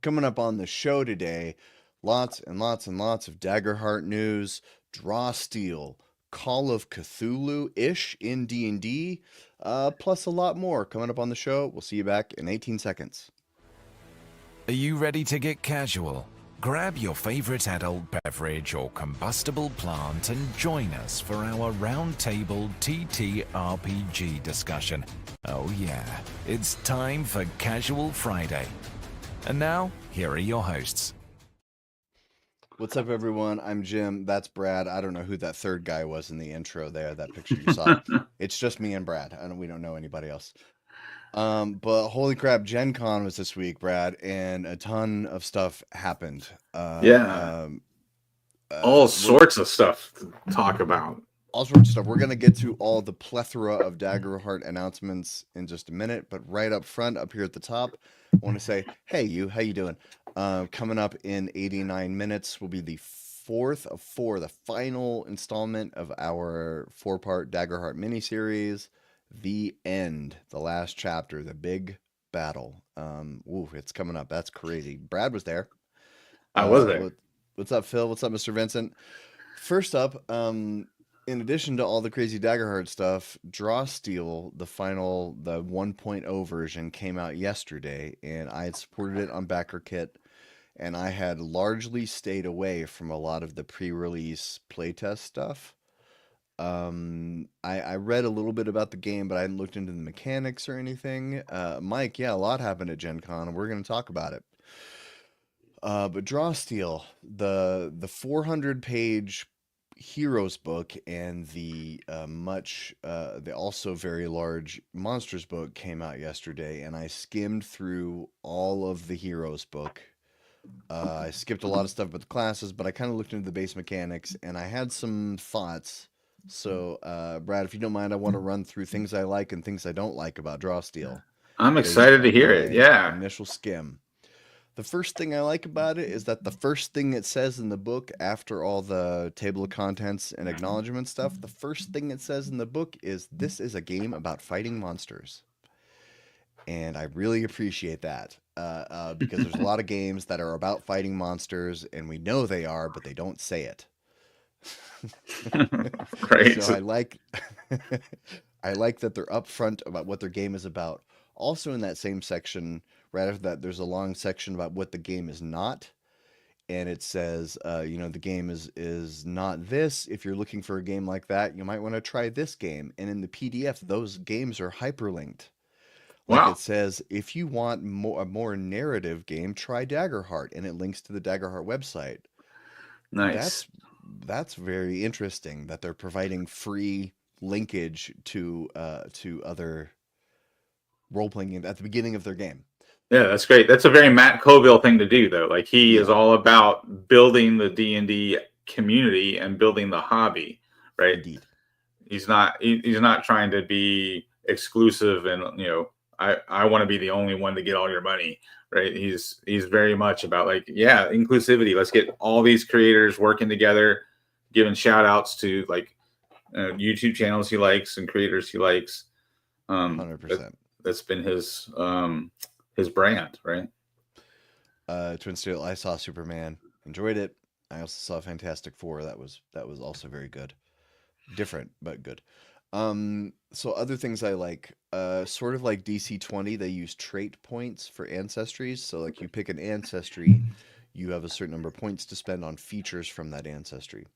Coming up on the show today, lots and lots and lots of Daggerheart news, Draw Steel, Call of Cthulhu-ish in D&D, plus a lot more coming up on the show. We'll see you back in 18 seconds. Are you ready to get casual? Grab your favorite adult beverage or combustible plant and join us for our roundtable TTRPG discussion. Oh yeah, it's time for Casual Friday. And now, here are your hosts. What's up, everyone? I'm Jim. That's Brad. I don't know who that third guy was in the intro there, that picture you saw. It's just me and Brad. We don't know anybody else. But holy crap, Gen Con was this week, Brad, and a ton of stuff happened. Yeah, all We're sorts of stuff to talk about. all sorts of stuff. We're gonna get to all the plethora of Daggerheart announcements in just a minute, but right up front, up here at the top, I want to say, hey, how you doing? Coming up in 89 minutes will be the fourth of four, the final installment of our four-part Daggerheart miniseries, The End, the last chapter, the big battle. It's coming up. That's crazy. Brad was there. I was there. What's up, Phil? What's up, Mr. Vincent? First up, in addition to all the crazy Daggerheart stuff, Draw Steel, the 1.0 version, came out yesterday, and I had supported it on BackerKit, and I had largely stayed away from a lot of the pre-release playtest stuff. I read a little bit about the game, but I hadn't looked into the mechanics or anything. Mike, yeah, a lot happened at Gen Con, and we're going to talk about it. But Draw Steel, the 400-page Heroes book and the the also very large Monsters book came out yesterday, and I skimmed through all of the Heroes book. I skipped a lot of stuff about the classes, but I kind of looked into the base mechanics, and I had some thoughts. So, Brad, if you don't mind, I want to run through things I like and things I don't like about Draw Steel I'm based excited to on hear it. my Yeah. initial skim. The first thing I like about it is that the first thing it says in the book, after all the table of contents and acknowledgement stuff, the first thing it says in the book is this is a game about fighting monsters. And I really appreciate that because there's a lot of games that are about fighting monsters, and we know they are, but they don't say it. Great. So I like I like that they're upfront about what their game is about. Also in that same section, right after that, there's a long section about what the game is not. And it says, the game is not this. If you're looking for a game like that, you might want to try this game. And in the PDF, those games are hyperlinked. Like it Wow. says, if you want a more narrative game, try Daggerheart, and it links to the Daggerheart website. Nice. That's that's very interesting that they're providing free linkage to other role playing games at the beginning of their game. Yeah, that's great. That's a very Matt Colville thing to do, though. Like he is Yeah, all about building the D&D community and building the hobby, right? indeed. He's not trying to be exclusive and I want to be the only one to get all your money, right? He's very much about like, yeah, inclusivity. Let's get all these creators working together, giving shout outs to like YouTube channels he likes and creators he likes. Hundred that, percent. that's been his brand, right? Twin Steel. I saw Superman. Enjoyed it. I also saw Fantastic Four. That was also very good. Different but good. So other things I like, sort of like DC 20, they use trait points for ancestries. So like you pick an ancestry, you have a certain number of points to spend on features from that ancestry.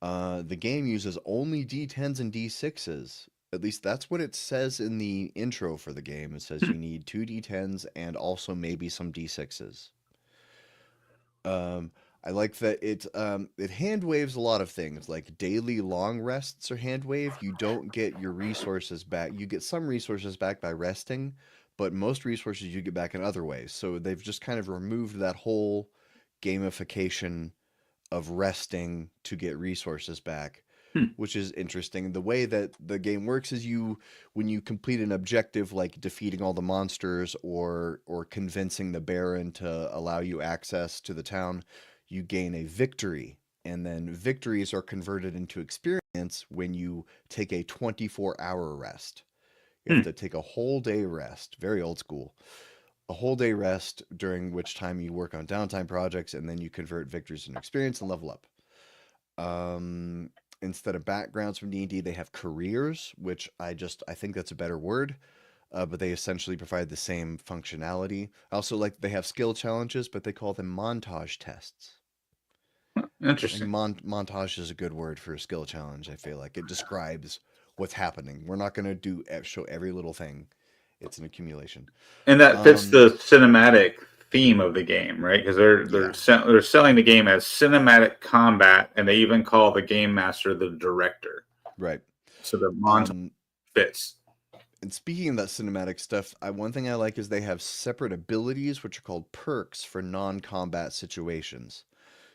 The game uses only D10s and D6s. At least that's what it says in the intro for the game. It says you need two D10s and also maybe some D6s. Um, I like that it hand waves a lot of things. Like daily long rests are hand wave. You don't get your resources back. You get some resources back by resting, but most resources you get back in other ways. So they've just kind of removed that whole gamification of resting to get resources back, Hmm. which is interesting. The way that the game works is when you complete an objective like defeating all the monsters or convincing the Baron to allow you access to the town, you gain a victory. And then victories are converted into experience when you take a 24-hour rest. You have Hmm. to take a whole day rest. Very old school. a whole day rest during which time you work on downtime projects, and then you convert victories into experience and level up. Um, Instead of backgrounds from D&D, they have careers, which I think that's a better word. But they essentially provide the same functionality. I also like they have skill challenges, but they call them montage tests. I think Interesting. montage is a good word for a skill challenge. I feel like it describes what's happening. We're not going to show every little thing. It's an accumulation. And that fits Um, the cinematic theme of the game, right? Because yeah, they're selling the game as cinematic combat, and they even call the game master the director. right. So the montage Um, fits. and speaking of that cinematic stuff, one thing I like is they have separate abilities, which are called perks for non-combat situations.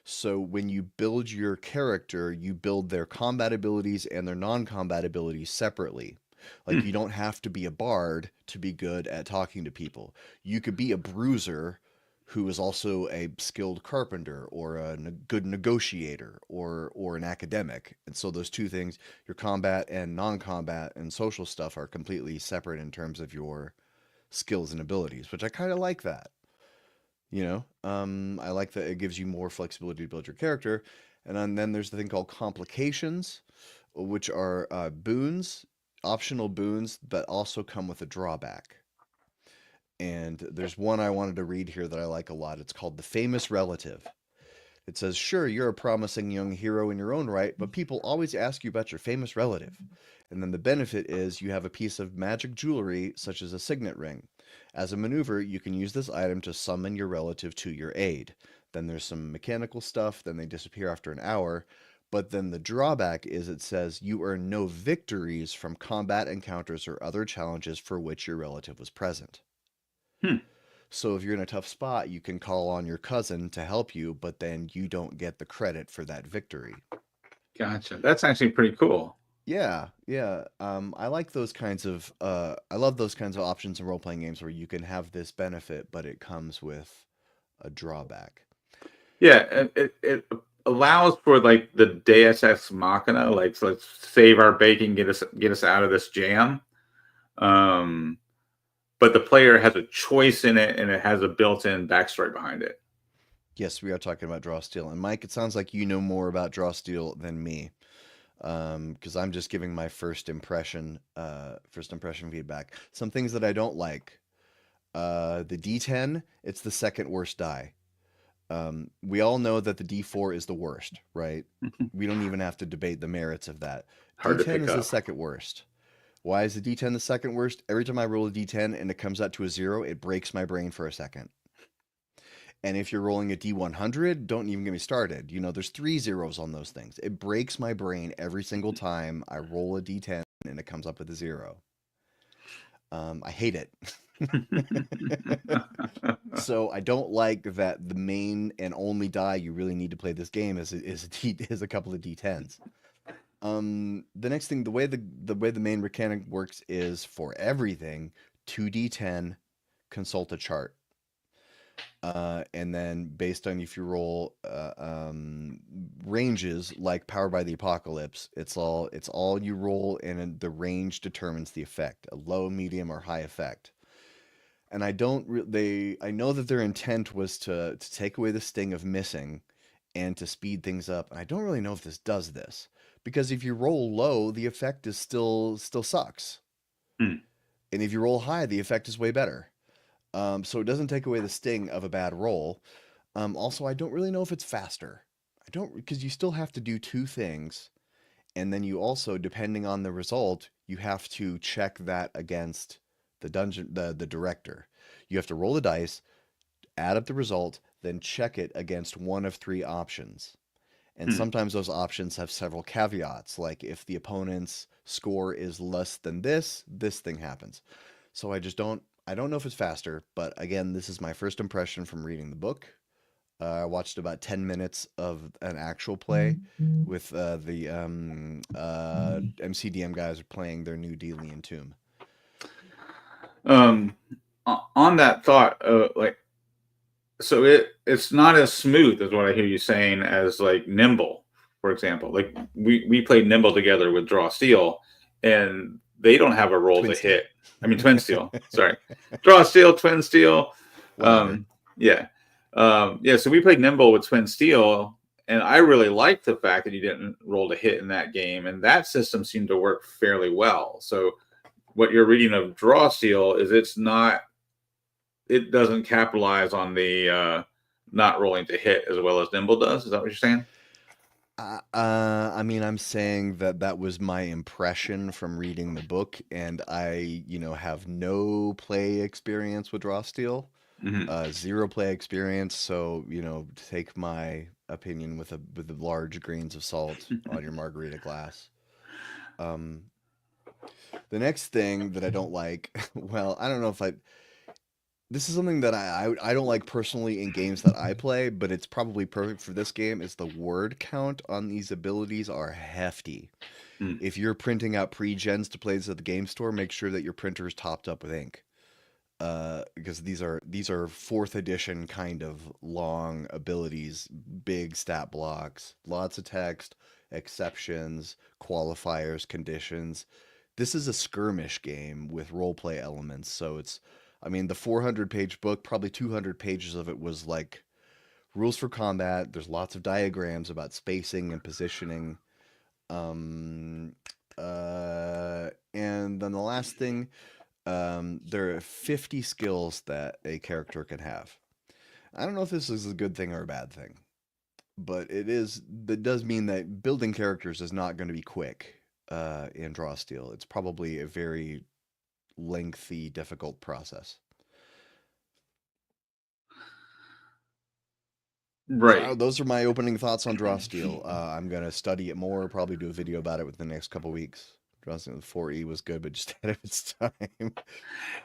So when you build your character, you build their combat abilities and their non-combat abilities separately. Like Hmm. you don't have to be a bard to be good at talking to people. You could be a bruiser who is also a skilled carpenter or a good negotiator or an academic. And so those two things, your combat and non-combat and social stuff are completely separate in terms of your skills and abilities, which I kind of like that. I like that it gives you more flexibility to build your character. And then there's the thing called complications, which are boons, optional boons, but also come with a drawback. And there's one I wanted to read here that I like a lot. It's called The Famous Relative. It says, sure, you're a promising young hero in your own right, but people always ask you about your famous relative. And then the benefit is you have a piece of magic jewelry, such as a signet ring. As a maneuver, you can use this item to summon your relative to your aid. Then there's some mechanical stuff, then they disappear after an hour. But then the drawback is it says you earn no victories from combat encounters or other challenges for which your relative was present. Hmm. So if you're in a tough spot, you can call on your cousin to help you, but then you don't get the credit for that victory. Gotcha. That's actually pretty cool. Yeah, yeah. I like those kinds of I love those kinds of options in role-playing games where you can have this benefit, but it comes with a drawback. Yeah, it allows for like the Deus Ex Machina, like so let's save our bacon, get us out of this jam. Um, but the player has a choice in it, and it has a built-in backstory behind it. Yes, we are talking about Draw Steel. And Mike, it sounds like you know more about Draw Steel than me. Because I'm just giving my first impression feedback. Some things that I don't like. The D10, it's the second worst die. We all know that the D4 is the worst, right? We don't even have to debate the merits of that. Hard to D10 pick is the up. second worst. Why is the D10 the second worst? Every time I roll a D10 and it comes out to a 0, it breaks my brain for a second. And if you're rolling a D100, don't even get me started. There's 3 zeros on those things. It breaks my brain every single time I roll a D10 and it comes up with a 0. I hate it. So I don't like that the main and only die you really need to play this game is a couple of D10s. The next thing, the main mechanic works is for everything 2d10, consult a chart. And then based on if you roll ranges like Powered by the Apocalypse, it's all you roll, and the range determines the effect, a low, medium, or high effect. And I know that their intent was to take away the sting of missing and to speed things up. And I don't really know if this does this, because if you roll low, the effect is still sucks, Hmm. and if you roll high, the effect is way better. So it doesn't take away the sting of a bad roll. Also, I don't really know if it's faster. I don't, because you still have to do two things, and then you also, depending on the result, you have to check that against the director. You have to roll the dice, add up the result, then check it against one of three options. And Hmm. sometimes those options have several caveats, like if the opponent's score is less than this thing happens. So I don't know if it's faster, but again, this is my first impression from reading the book. I watched about 10 minutes of an actual play with the MCDM guys are playing their new Delian Tomb. Um, on that thought, like, so it's not as smooth as what I hear you saying as like Nimble, for example. Like we played Nimble together with Draw Steel, and they don't have a roll Twin to Steel. hit. I mean Twin Steel. Sorry, Draw Steel, Twin Steel. Whatever. Yeah. Yeah. So we played Nimble with Twin Steel, and I really liked the fact that you didn't roll to hit in that game, and that system seemed to work fairly well. So what you're reading of Draw Steel is it doesn't capitalize on the not rolling to hit as well as Nimble does. Is that what you're saying? I mean, I'm saying that that was my impression from reading the book, and I, have no play experience with Draw Steel, Mm-hmm. zero play experience. So, take my opinion with large grains of salt on your margarita glass. Um, the next thing that I don't like, well, I don't know if I. This is something that I don't like personally in games that I play, but it's probably perfect for this game. Is the word count on these abilities are hefty. Mm. If you're printing out pre-gens to play this at the game store, make sure that your printer is topped up with ink. Because these are fourth edition kind of long abilities, big stat blocks, lots of text, exceptions, qualifiers, conditions. This is a skirmish game with role play elements, so I mean, the 400-page book, probably 200 pages of it was like rules for combat. There's lots of diagrams about spacing and positioning. Um, and then the last thing, there are 50 skills that a character can have. I don't know if this is a good thing or a bad thing, but that does mean that building characters is not going to be quick in Draw Steel. It's probably a very lengthy, difficult process. So Right. those are my opening thoughts on Draw Steel. I'm gonna study it more. Probably do a video about it within the next couple weeks. Draw Steel 4E was good, but just ahead of its time.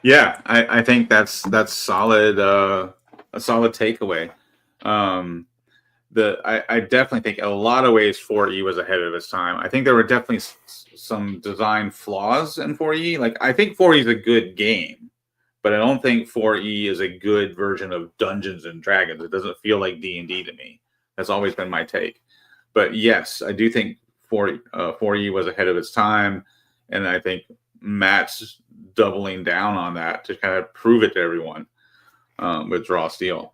Yeah, I think that's solid. A solid takeaway. Um, I definitely think in a lot of ways 4E was ahead of its time. I think there were definitely some design flaws in 4E. Like I think 4E is a good game, but I don't think 4E is a good version of Dungeons and Dragons. It doesn't feel like D&D to me. That's always been my take. But yes, I do think 4E was ahead of its time, and I think Matt's doubling down on that to kind of prove it to everyone with Draw Steel.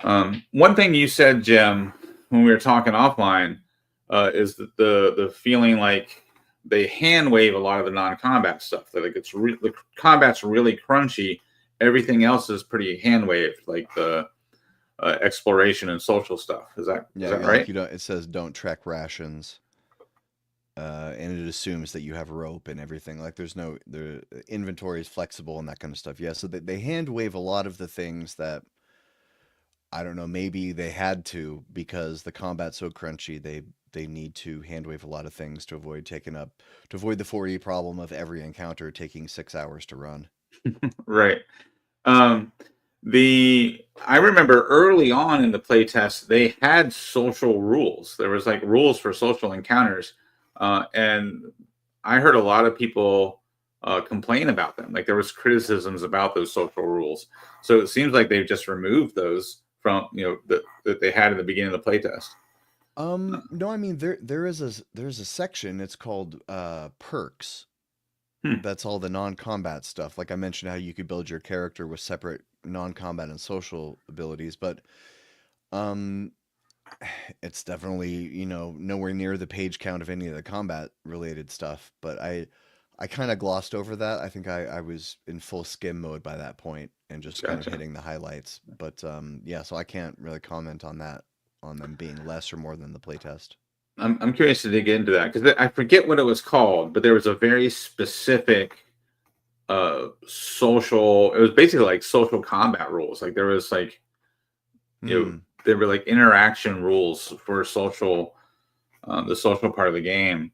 One thing you said, Jim, when we were talking offline, is that the feeling like they hand wave a lot of the non-combat stuff. That like the combat's really crunchy. Everything else is pretty hand waved, like the exploration and social stuff. Is that Like right? you don't. It says don't track rations, and it assumes that you have rope and everything. Like the inventory is flexible and that kind of stuff. Yeah, so they hand wave a lot of the things that I don't know. Maybe they had to because the combat's so crunchy. They need to handwave a lot of things to avoid the 4E problem of every encounter taking 6 hours to run. Right. Um, the I remember early on in the playtest they had social rules. There was like rules for social encounters, and I heard a lot of people complain about them. Like there was criticisms about those social rules. So it seems like they've just removed those from that they had in the beginning of the playtest. No, I mean there's a section. It's called perks. Hmm. That's all the non-combat stuff. Like I mentioned, how you could build your character with separate non-combat and social abilities, but um, it's definitely nowhere near the page count of any of the combat related stuff. But I kind of glossed over that. I think I was in full skim mode by that point and just kind of Gotcha. hitting the highlights. But yeah, so I can't really comment on that, on them being less or more than the playtest. I'm curious to dig into that because I forget what it was called, but there was a very specific social. It was basically like social combat rules. Like there was like Hmm. there were like interaction rules for social the social part of the game,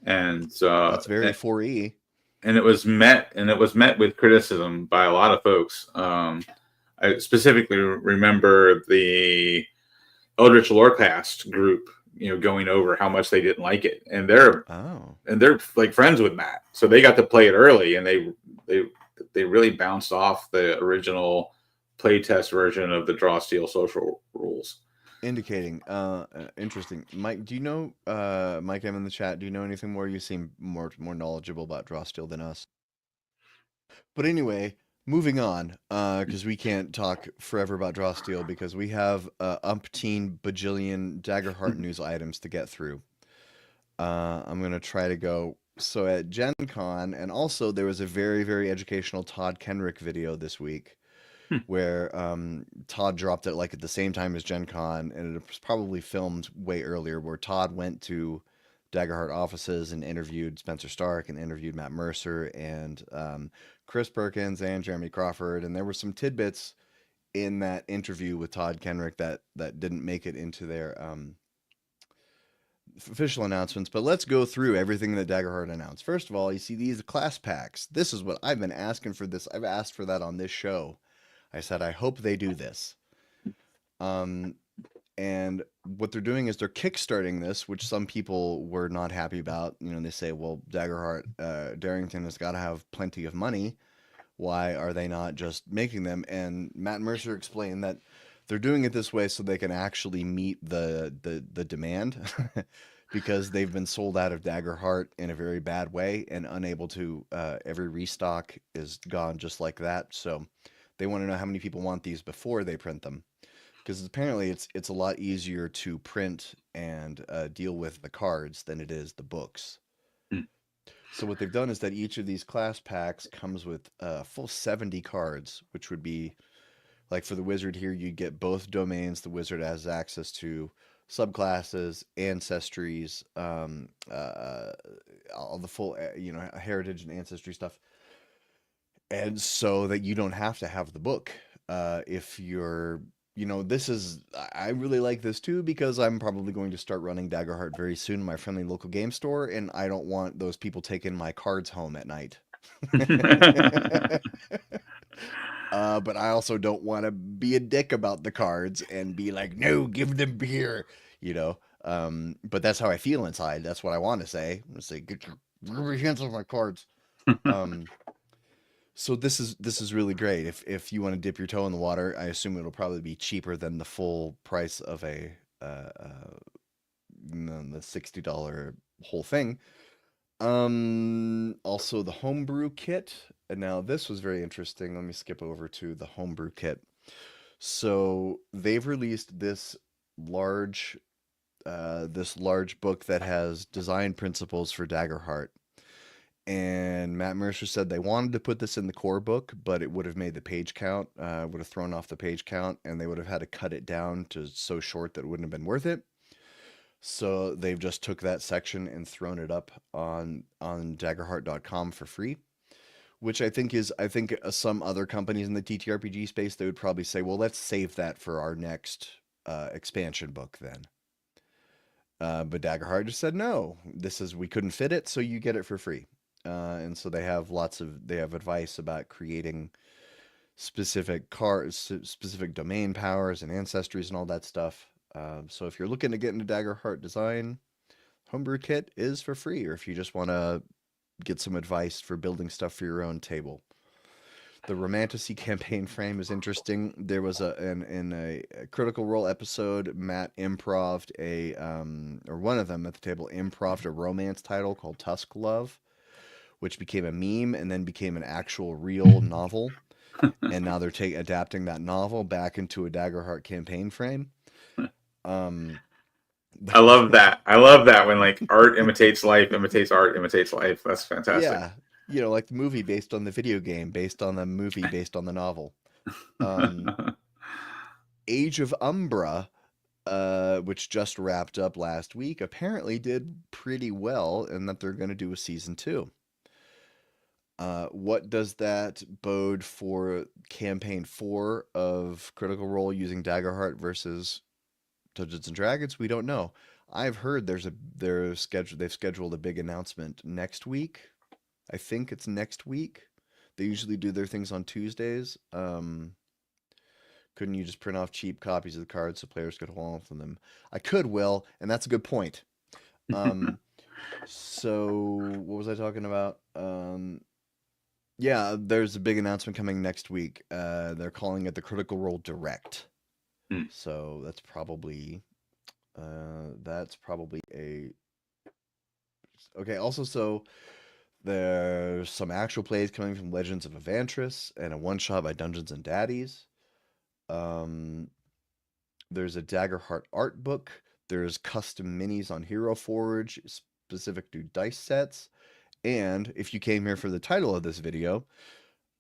and That's very 4E. it was met with criticism by a lot of folks. I specifically remember the Eldritch Lorecast group, going over how much they didn't like it, and Oh. they're like friends with Matt, so they got to play it early, and they really bounced off the original playtest version of the Draw Steel social rules. Indicating. Interesting. Mike, do you know? Mike, I'm in the chat. Do you know anything more? You seem more knowledgeable about Draw Steel than us. But anyway, moving on, because we can't talk forever about Draw Steel because we have umpteen bajillion Daggerheart news items to get through. I'm gonna try to go. So at Gen Con, and also there was a very, very educational Todd Kenrick video this week Hmm. where Todd dropped it like at the same time as Gen Con, and it was probably filmed way earlier, where Todd went to Daggerheart offices and interviewed Spencer Stark and interviewed Matt Mercer and Chris Perkins and Jeremy Crawford, and there were some tidbits in that interview with Todd Kenrick that didn't make it into their official announcements, but let's go through everything that Daggerheart announced. First of all, you see these class packs. This is what I've been asking for this. I've asked for that on this show. I said, I hope they do this. Um, and what they're doing is they're kickstarting this, which some people were not happy about. You know, they say, well, Daggerheart, Darrington has got to have plenty of money. Why are they not just making them? And Matt Mercer explained that they're doing it this way so they can actually meet the demand because they've been sold out of Daggerheart in a very bad way and unable to every restock is gone just like that. So they want to know how many people want these before they print them, because apparently it's a lot easier to print and deal with the cards than it is the books. Hmm. So what they've done is that each of these class packs comes with full 70 cards, which would be like for the wizard here, you get both domains. The wizard has access to subclasses, ancestries, all the full, heritage and ancestry stuff. And so that you don't have to have the book. If you're, this is, I really like this too because I'm probably going to start running Daggerheart very soon in my friendly local game store, and I don't want those people taking my cards home at night. But I also don't want to be a dick about the cards and be like, no, give them beer, you know. But that's how I feel inside. That's what I want to say. I'm gonna say, get your hands off my cards. Um, so this is really great. If you want to dip your toe in the water, I assume it'll probably be cheaper than the full price of a the $60 whole thing. Also the homebrew kit. And now this was very interesting. Let me skip over to the homebrew kit. So they've released large book that has design principles for Daggerheart. And Matt Mercer said they wanted to put this in the core book, but it would have made the page count, would have thrown off the page count, and they would have had to cut it down to so short that it wouldn't have been worth it. So they've just took that section and thrown it up on daggerheart.com for free, which I think some other companies in the TTRPG space, they would probably say, well, let's save that for our next expansion book then. But Daggerheart just said, no, we couldn't fit it, so you get it for free. And so they have advice about creating specific cards, specific domain powers and ancestries and all that stuff. So if you're looking to get into Daggerheart design, homebrew kit is for free, or if you just want to get some advice for building stuff for your own table. The Romantasy campaign frame is interesting. There was in a Critical Role episode, Matt improved or one of them at the table improved a romance title called Tusk Love, which became a meme and then became an actual real novel. And now they're adapting that novel back into a Daggerheart campaign frame. I love that. I love that when like art imitates life, imitates art, imitates life. That's fantastic. Yeah, like the movie based on the video game, based on the movie, based on the novel. Age of Umbra, which just wrapped up last week, apparently did pretty well, and that they're going to do a season 2. What does that bode for campaign 4 of Critical Role using Daggerheart versus Dungeons and Dragons? We don't know. I've heard they've scheduled a big announcement next week. I think it's next week. They usually do their things on Tuesdays. Couldn't you just print off cheap copies of the cards so players could hold on to them? I could, Will, and that's a good point. So what was I talking about? Yeah, there's a big announcement coming next week. They're calling it the Critical Role Direct. So that's probably a okay. Also, so There's some actual plays coming from Legends of Evantris and a one-shot by Dungeons and Daddies. Um, there's a Daggerheart art book. There's custom minis on Hero Forge specific to dice sets. And if you came here for the title of this video,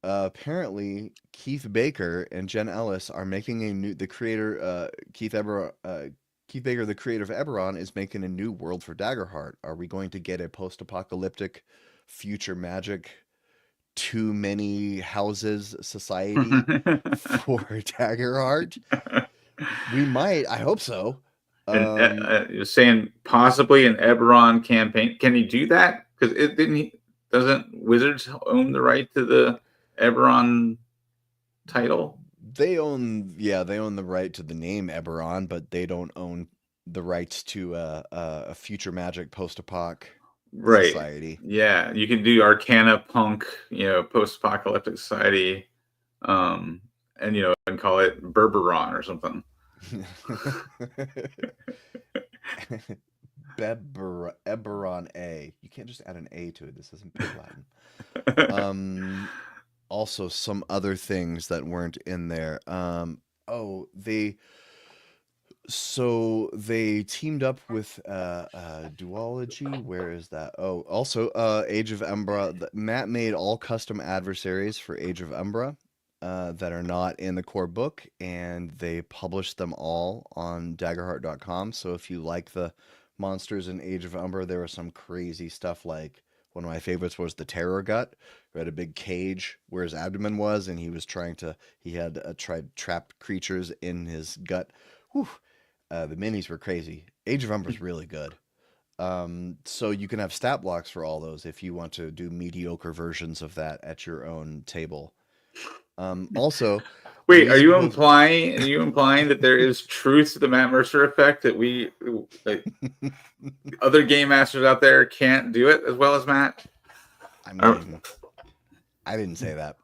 apparently Keith Baker and Jen Ellis are making a new. The creator, Keith Baker, the creator of Eberron, is making a new world for Daggerheart. Are we going to get a post-apocalyptic future magic, too many houses society for Daggerheart? We might. I hope so. And you're saying possibly an Eberron campaign. Can he do that? Because it didn't. Doesn't Wizards own the right to the Eberron title? They own the right to the name Eberron, but they don't own the rights to a future magic post-apoc society. Yeah, you can do Arcana Punk, post-apocalyptic society, and call it Berberon or something. Eberron A. You can't just add an A to it. This isn't Pig Latin. Also, some other things that weren't in there. They teamed up with Duology. Where is that? Oh, also Age of Umbra. Matt made all custom adversaries for Age of Umbra that are not in the core book, and they published them all on Daggerheart.com. So if you like the monsters in Age of Umbra, there was some crazy stuff. Like one of my favorites was the Terror Gut, who had a big cage where his abdomen was, and he had tried trapped creatures in his gut. Whew. The minis were crazy. Age of Umbra is really good. So you can have stat blocks for all those if you want to do mediocre versions of that at your own table. Also, wait, are you implying that there is truth to the Matt Mercer effect, that other game masters out there can't do it as well as Matt? I didn't say that.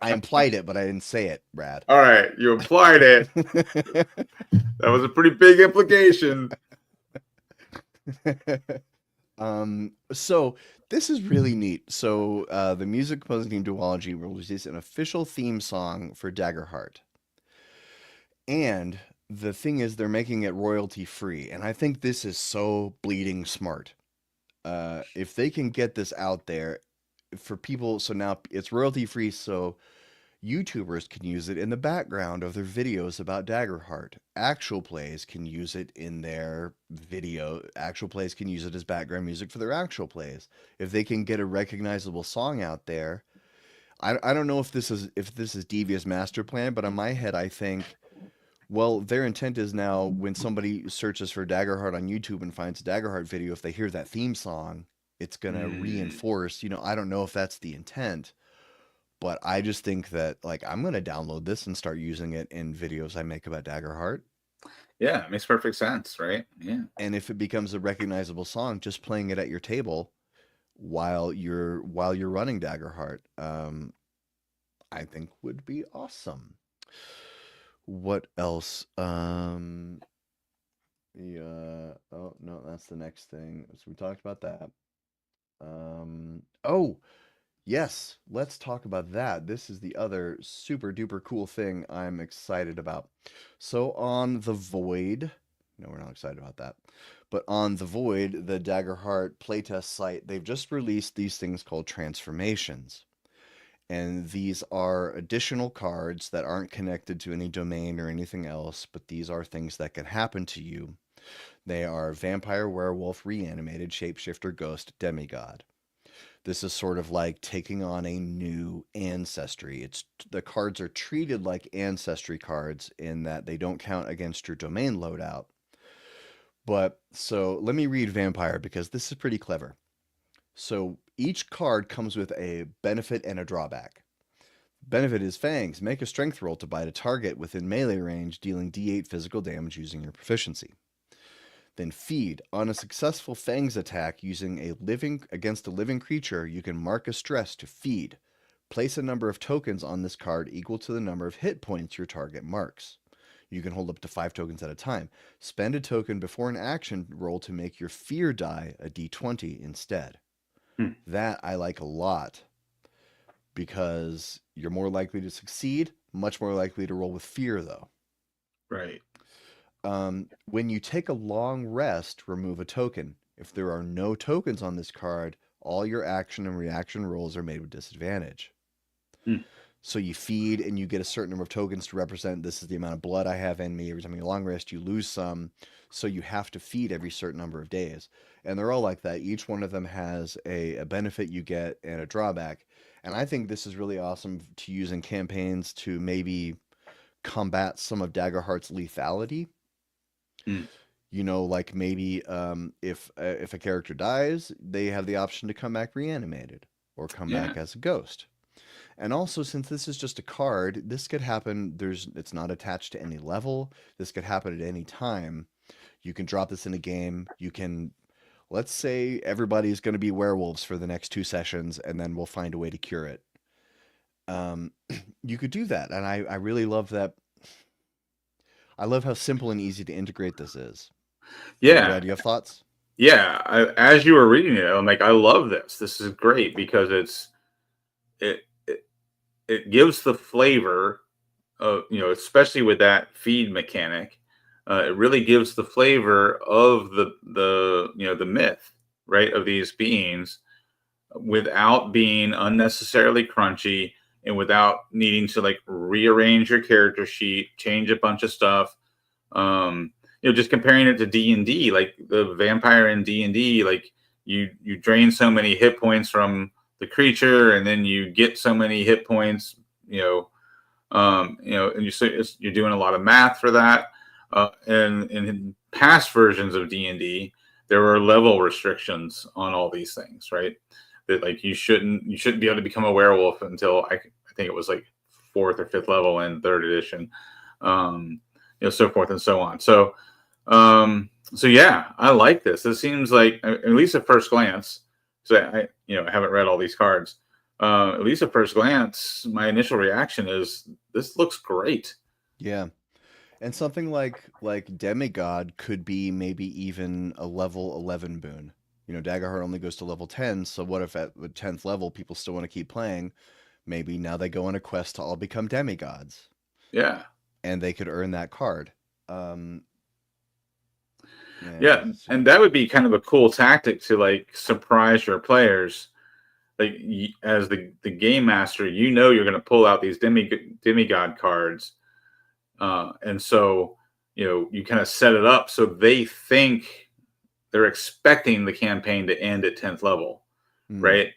I implied it, but I didn't say it, Brad. All right, you implied it. That was a pretty big implication. So this is really neat. So the music composing team Duology will release an official theme song for Daggerheart. And the thing is, they're making it royalty free. And I think this is so bleeding smart. If they can get this out there for people, so now it's royalty free, so YouTubers can use it in the background of their videos about Daggerheart. Actual plays can use it in their video. Actual plays can use it as background music for their actual plays. If they can get a recognizable song out there, I don't know if this is Devious master plan, but in my head I think, well, their intent is now when somebody searches for Daggerheart on YouTube and finds a Daggerheart video, if they hear that theme song, it's gonna reinforce. I don't know if that's the intent. But I just think that, I'm going to download this and start using it in videos I make about Daggerheart. Yeah, it makes perfect sense, right? Yeah. And if it becomes a recognizable song, just playing it at your table while you're running Daggerheart, I think would be awesome. What else? Oh no, that's the next thing. So we talked about that. Yes, let's talk about that. This is the other super duper cool thing I'm excited about. So on The Void, no, we're not excited about that. But on The Void, the Daggerheart playtest site, they've just released these things called transformations. And these are additional cards that aren't connected to any domain or anything else, but these are things that can happen to you. They are Vampire, Werewolf, Reanimated, Shapeshifter, Ghost, Demigod. This is sort of like taking on a new ancestry. The cards are treated like ancestry cards in that they don't count against your domain loadout. But so let me read Vampire because this is pretty clever. So each card comes with a benefit and a drawback. Benefit is Fangs. Make a strength roll to bite a target within melee range, dealing D8 physical damage using your proficiency. Then Feed. On a successful Fangs attack against a living creature, you can mark a stress to feed. Place a number of tokens on this card equal to the number of hit points your target marks. You can hold up to 5 tokens at a time. Spend a token before an action roll to make your Fear die a d20 instead. Hmm. That I like a lot because you're more likely to succeed, much more likely to roll with fear, though. Right. When you take a long rest, remove a token. If there are no tokens on this card, all your action and reaction rolls are made with disadvantage. Hmm. So you feed and you get a certain number of tokens to represent this is the amount of blood I have in me. Every time you long rest, you lose some. So you have to feed every certain number of days. And they're all like that. Each one of them has a benefit you get and a drawback. And I think this is really awesome to use in campaigns to maybe combat some of Daggerheart's lethality. Hmm. You know, like maybe if a character dies, they have the option to come back reanimated or come Yeah. back as a ghost. And also, since this is just a card, this could happen. It's not attached to any level. This could happen at any time. You can drop this in a game. You can, let's say, everybody's going to be werewolves for the next 2 sessions, and then we'll find a way to cure it. You could do that, and I really love that. I love how simple and easy to integrate this is. Go Yeah. ahead. You have thoughts? Yeah. As you were reading it, I'm like, I love this. This is great because it it, it gives the flavor of, especially with that feed mechanic. It really gives the flavor of the myth, right, of these beings without being unnecessarily crunchy and without needing to like rearrange your character sheet, change a bunch of stuff. Um, just comparing it to D&D, like the vampire in D&D, like you drain so many hit points from the creature, and then you get so many hit points, and you're doing a lot of math for that. And in past versions of D&D, there were level restrictions on all these things, right? That like you shouldn't be able to become a werewolf until I think it was like fourth or fifth level in third edition, so forth and so on. So yeah, I like this. This seems like, at least at first glance, because I haven't read all these cards. At least at first glance, my initial reaction is this looks great. Yeah. And something like Demigod could be maybe even a level 11 boon. You know, Daggerheart only goes to level 10, so what if at the 10th level people still want to keep playing? Maybe now they go on a quest to all become demigods, Yeah, and they could earn that card. Um, yeah, and and that would be kind of a cool tactic to like surprise your players. Like as the game master, you're going to pull out these demigod cards, and so you kind of set it up so they think they're expecting the campaign to end at 10th level, mm, right?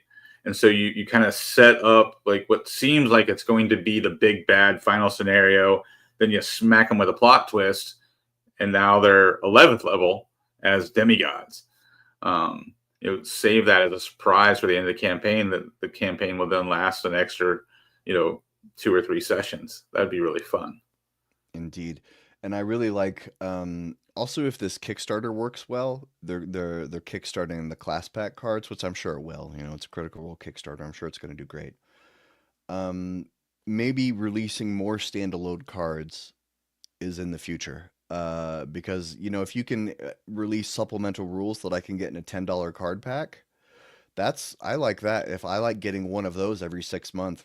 And so you kind of set up like what seems like it's going to be the big bad final scenario, then you smack them with a plot twist, and now they're 11th level as demigods. Save that as a surprise for the end of the campaign. That the campaign will then last an extra, 2 or 3 sessions. That'd be really fun. indeed. And I really like also if this Kickstarter works well, they're kickstarting the class pack cards, which I'm sure it will. You know, it's a Critical Role Kickstarter. I'm sure it's going to do great. Um, Maybe releasing more standalone cards is in the future. Because you know, if you can release supplemental rules that I can get in a $10 card pack, I like that. If I like getting one of those every 6 months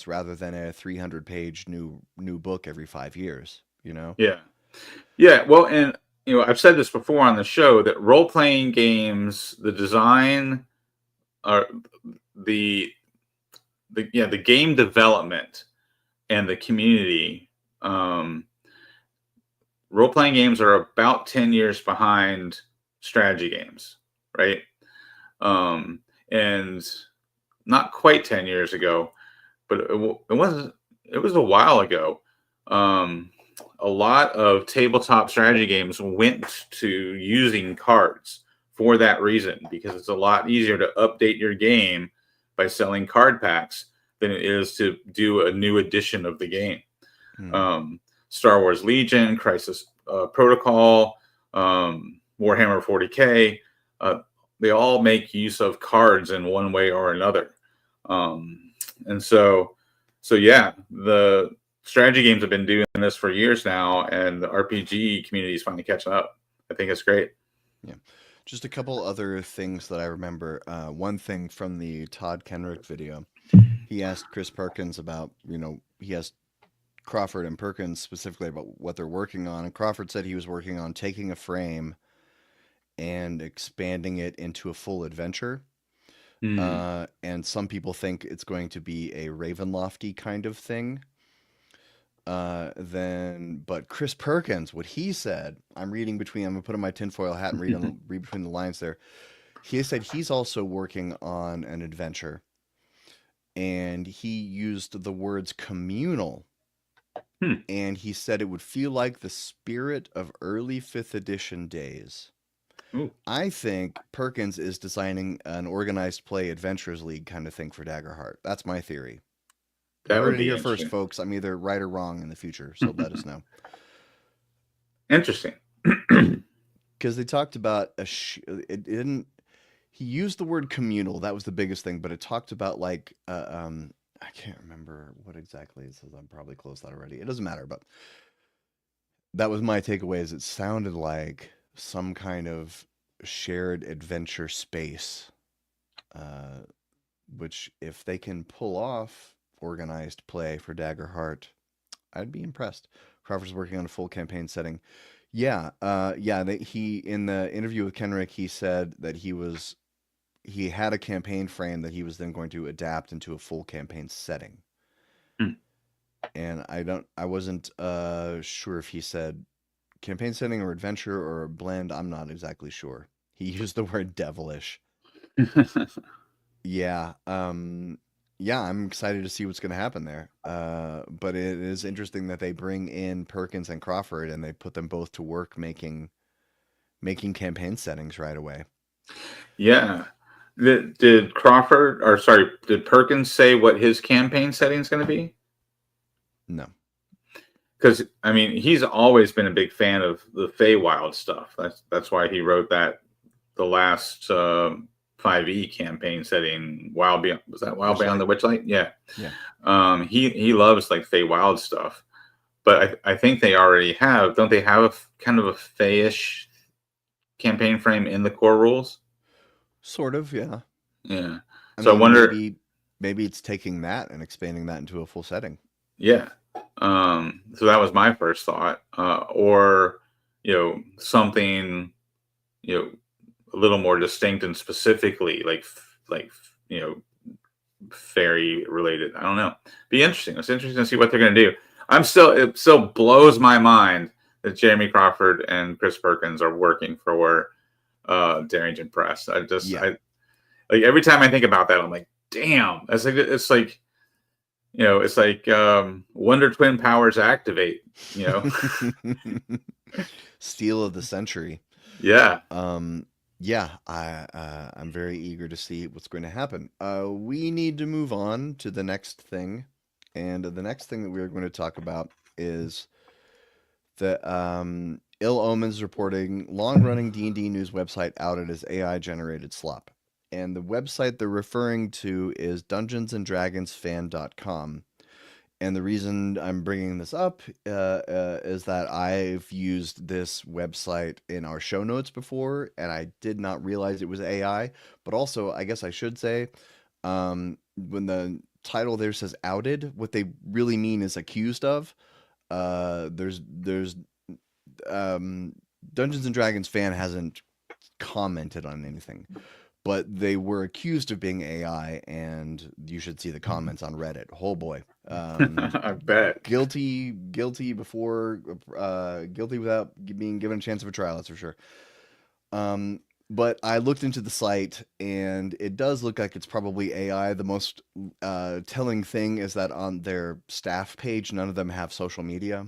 rather than a 300-page new book every 5 years. You know. Yeah, yeah. Well, and I've said this before on the show that role playing games, the design, are the the game development and the community. Role playing games are about 10 years behind strategy games, right? And not quite 10 years ago, but it was a while ago. Um, a lot of tabletop strategy games went to using cards for that reason, because it's a lot easier to update your game by selling card packs than it is to do a new edition of the game. Hmm. Um, Star Wars Legion, Crisis Protocol, Warhammer 40K, they all make use of cards in one way or another. And so yeah, the strategy games have been doing this for years now, and the RPG community is finally catching up. I think it's great. Yeah. Just a couple other things that I remember. One thing from the Todd Kenrick video, he asked Chris Perkins about, he asked Crawford and Perkins specifically about what they're working on, and Crawford said he was working on taking a frame and expanding it into a full adventure. Hmm. And some people think it's going to be a Ravenlofty kind of thing. But Chris Perkins, what he said, I'm gonna put on my tinfoil hat and read between the lines there. He said he's also working on an adventure, and he used the words communal, Hmm. and he said it would feel like the spirit of early fifth edition days. Ooh, I think Perkins is designing an organized play adventures league kind of thing for Daggerheart. That's my theory. You that heard would it be here first, interesting. folks. I'm either right or wrong in the future, so let us know. Interesting. Because they talked about it didn't. He used the word communal. That was the biggest thing, but it talked about like I can't remember what exactly it says. I'm probably close that already. It doesn't matter, but that was my takeaway. Is it sounded like some kind of shared adventure space, uh, which if they can pull off organized play for Daggerheart, I'd be impressed. Crawford's working on a full campaign setting. Yeah, yeah. He in the interview with Kenrick, he said that he had a campaign frame that he was then going to adapt into a full campaign setting. Hmm. And I wasn't sure if he said campaign setting or adventure or a blend. I'm not exactly sure. He used the word devilish. Yeah, yeah, I'm excited to see what's going to happen there. But it is interesting that they bring in Perkins and Crawford and they put them both to work making campaign settings right away. Yeah. Did Crawford, or sorry, did Perkins say what his campaign setting is going to be? No. Because I mean, he's always been a big fan of the Feywild stuff. That's why he wrote that the last 5e campaign setting. Wild Beyond, was that Wild Beyond Witchlight. the Witchlight? Yeah. Yeah. He loves like Feywild stuff, but I think they already have. Don't they have kind of a Feyish campaign frame in the core rules? Sort of, yeah. Yeah. I So I mean, wonder. maybe it's taking that and expanding that into a full setting. Yeah. So that was my first thought, or something you know a little more distinct and specifically like you know fairy related. I don't know. Be interesting. It's interesting to see what they're going to do. It still blows my mind that Jeremy Crawford and Chris Perkins are working for Darrington Press. Yeah. I like every time I think about that, I'm like, damn. It's like Wonder Twin powers activate. You know, Steel of the century. yeah. Um, yeah, I'm very eager to see what's going to happen. We need to move on to the next thing, and the next thing that we're going to talk about is the Ill Omens reporting long-running D&D news website outed as AI-generated slop. And the website they're referring to is dungeonsanddragonsfan.com. And the reason I'm bringing this up is that I've used this website in our show notes before, and I did not realize it was AI. But also, I guess I should say, when the title there says outed, what they really mean is accused of. There's um, Dungeons and Dragons fan hasn't commented on anything, but they were accused of being AI, and you should see the comments on Reddit. Oh boy. I bet. Guilty before, guilty without being given a chance of a trial. That's for sure. But I looked into the site, and it does look like it's probably AI. The most telling thing is that on their staff page, none of them have social media.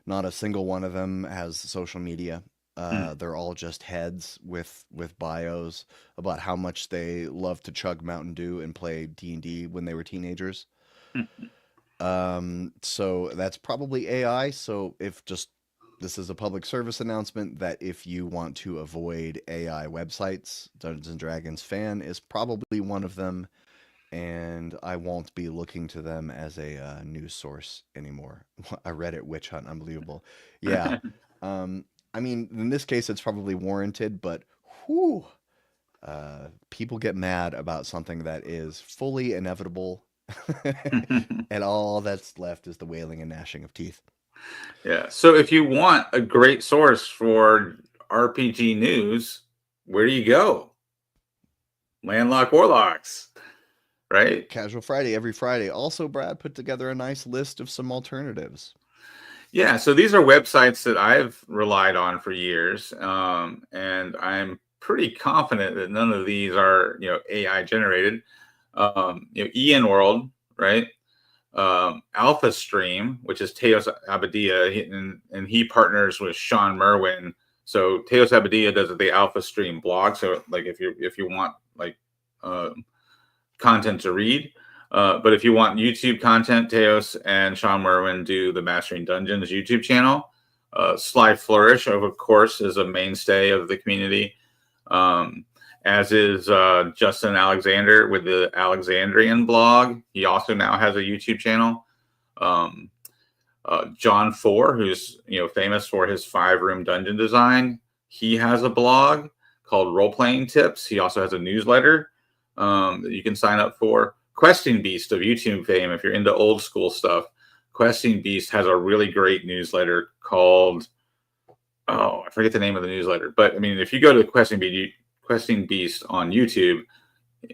Not a single one of them has social media. Hmm. They're all just heads with bios about how much they love to chug Mountain Dew and play D&D when they were teenagers. So that's probably AI. So if just this is a public service announcement that if you want to avoid AI websites, Dungeons and Dragons fan is probably one of them, and I won't be looking to them as a news source anymore. A Reddit witch hunt, unbelievable. Yeah. Um, I mean, in this case, it's probably warranted, but whew, people get mad about something that is fully inevitable, and all that's left is the wailing and gnashing of teeth. Yeah. So if you want a great source for RPG news, where do you go? Landlock Warlocks, right? Casual Friday every Friday. Also, Brad put together a nice list of some alternatives. Yeah. So these are websites that I've relied on for years, and I'm pretty confident that none of these are AI generated. Ian World, right? Alpha Stream, which is Teos Abadia, and he partners with Sean Merwin. So Teos Abadia does the Alpha Stream blog. So like if you want like content to read, but if you want YouTube content, Teos and Sean Merwin do the Mastering Dungeons YouTube channel. Sly Flourish, of course, is a mainstay of the community. As is Justin Alexander with the Alexandrian blog. He also now has a YouTube channel. John Four, who's famous for his 5-room dungeon design, he has a blog called Role Playing Tips. He also has a newsletter that you can sign up for. Questing Beast of YouTube fame, if you're into old school stuff, Questing Beast has a really great newsletter called, I forget the name of the newsletter, but I mean, if you go to Questing Beast on YouTube,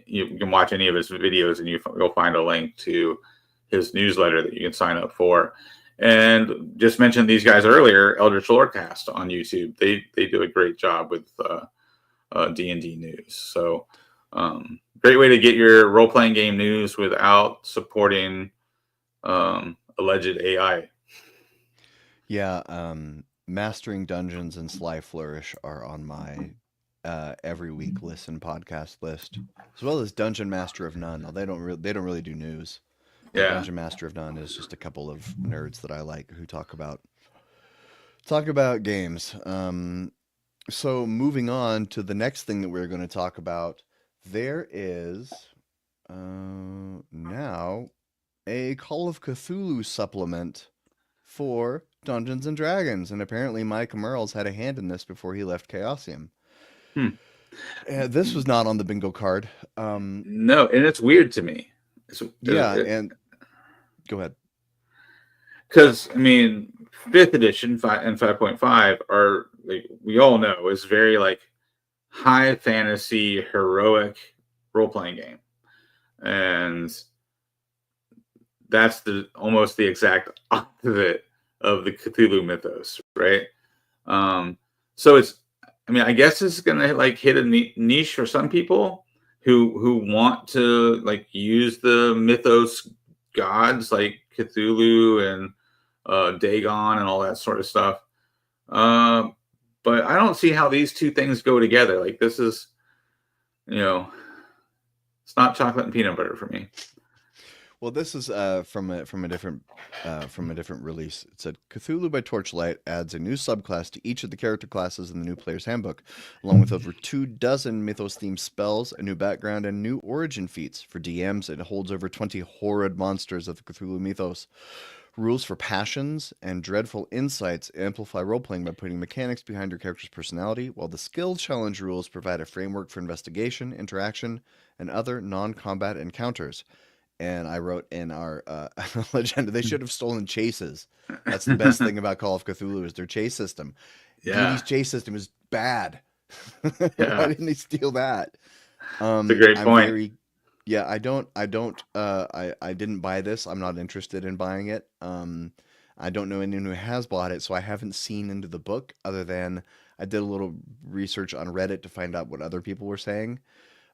you can watch any of his videos and you'll find a link to his newsletter that you can sign up for. And just mentioned these guys earlier, Eldritch Lorecast on YouTube. They do a great job with D&D news. So great way to get your role-playing game news without supporting alleged AI. Yeah, Mastering Dungeons and Sly Flourish are on my every week listen podcast list, as well as Dungeon Master of None. They don't really do news. Yeah. Dungeon Master of None is just a couple of nerds that I like who talk about games. So moving on to the next thing that we're going to talk about, there is now a Call of Cthulhu supplement for Dungeons and Dragons, and apparently Mike Merles had a hand in this before he left Chaosium. This was not on the bingo card. No, and it's weird to me. And go ahead. Because I mean, 5th edition and 5.5 are, like we all know, is very like high fantasy heroic role playing game, and that's almost the exact opposite of the Cthulhu mythos, right? So it's, I mean, I guess it's gonna like hit a niche for some people who want to like use the mythos gods like Cthulhu and Dagon and all that sort of stuff. But I don't see how these two things go together. Like this is, it's not chocolate and peanut butter for me. Well, this is from a different release. It said Cthulhu by Torchlight adds a new subclass to each of the character classes in the new player's handbook, along with over 24 mythos-themed spells, a new background, and new origin feats for DMs. It holds over 20 horrid monsters of the Cthulhu mythos. Rules for passions and dreadful insights amplify role-playing by putting mechanics behind your character's personality, while the skill challenge rules provide a framework for investigation, interaction, and other non-combat encounters. And I wrote in our agenda, they should have stolen chases. That's the best thing about Call of Cthulhu is their chase system. Yeah. D&D's chase system is bad. Yeah. Why didn't they steal that? It's a great point. I didn't buy this. I'm not interested in buying it. I don't know anyone who has bought it, so I haven't seen into the book other than I did a little research on Reddit to find out what other people were saying.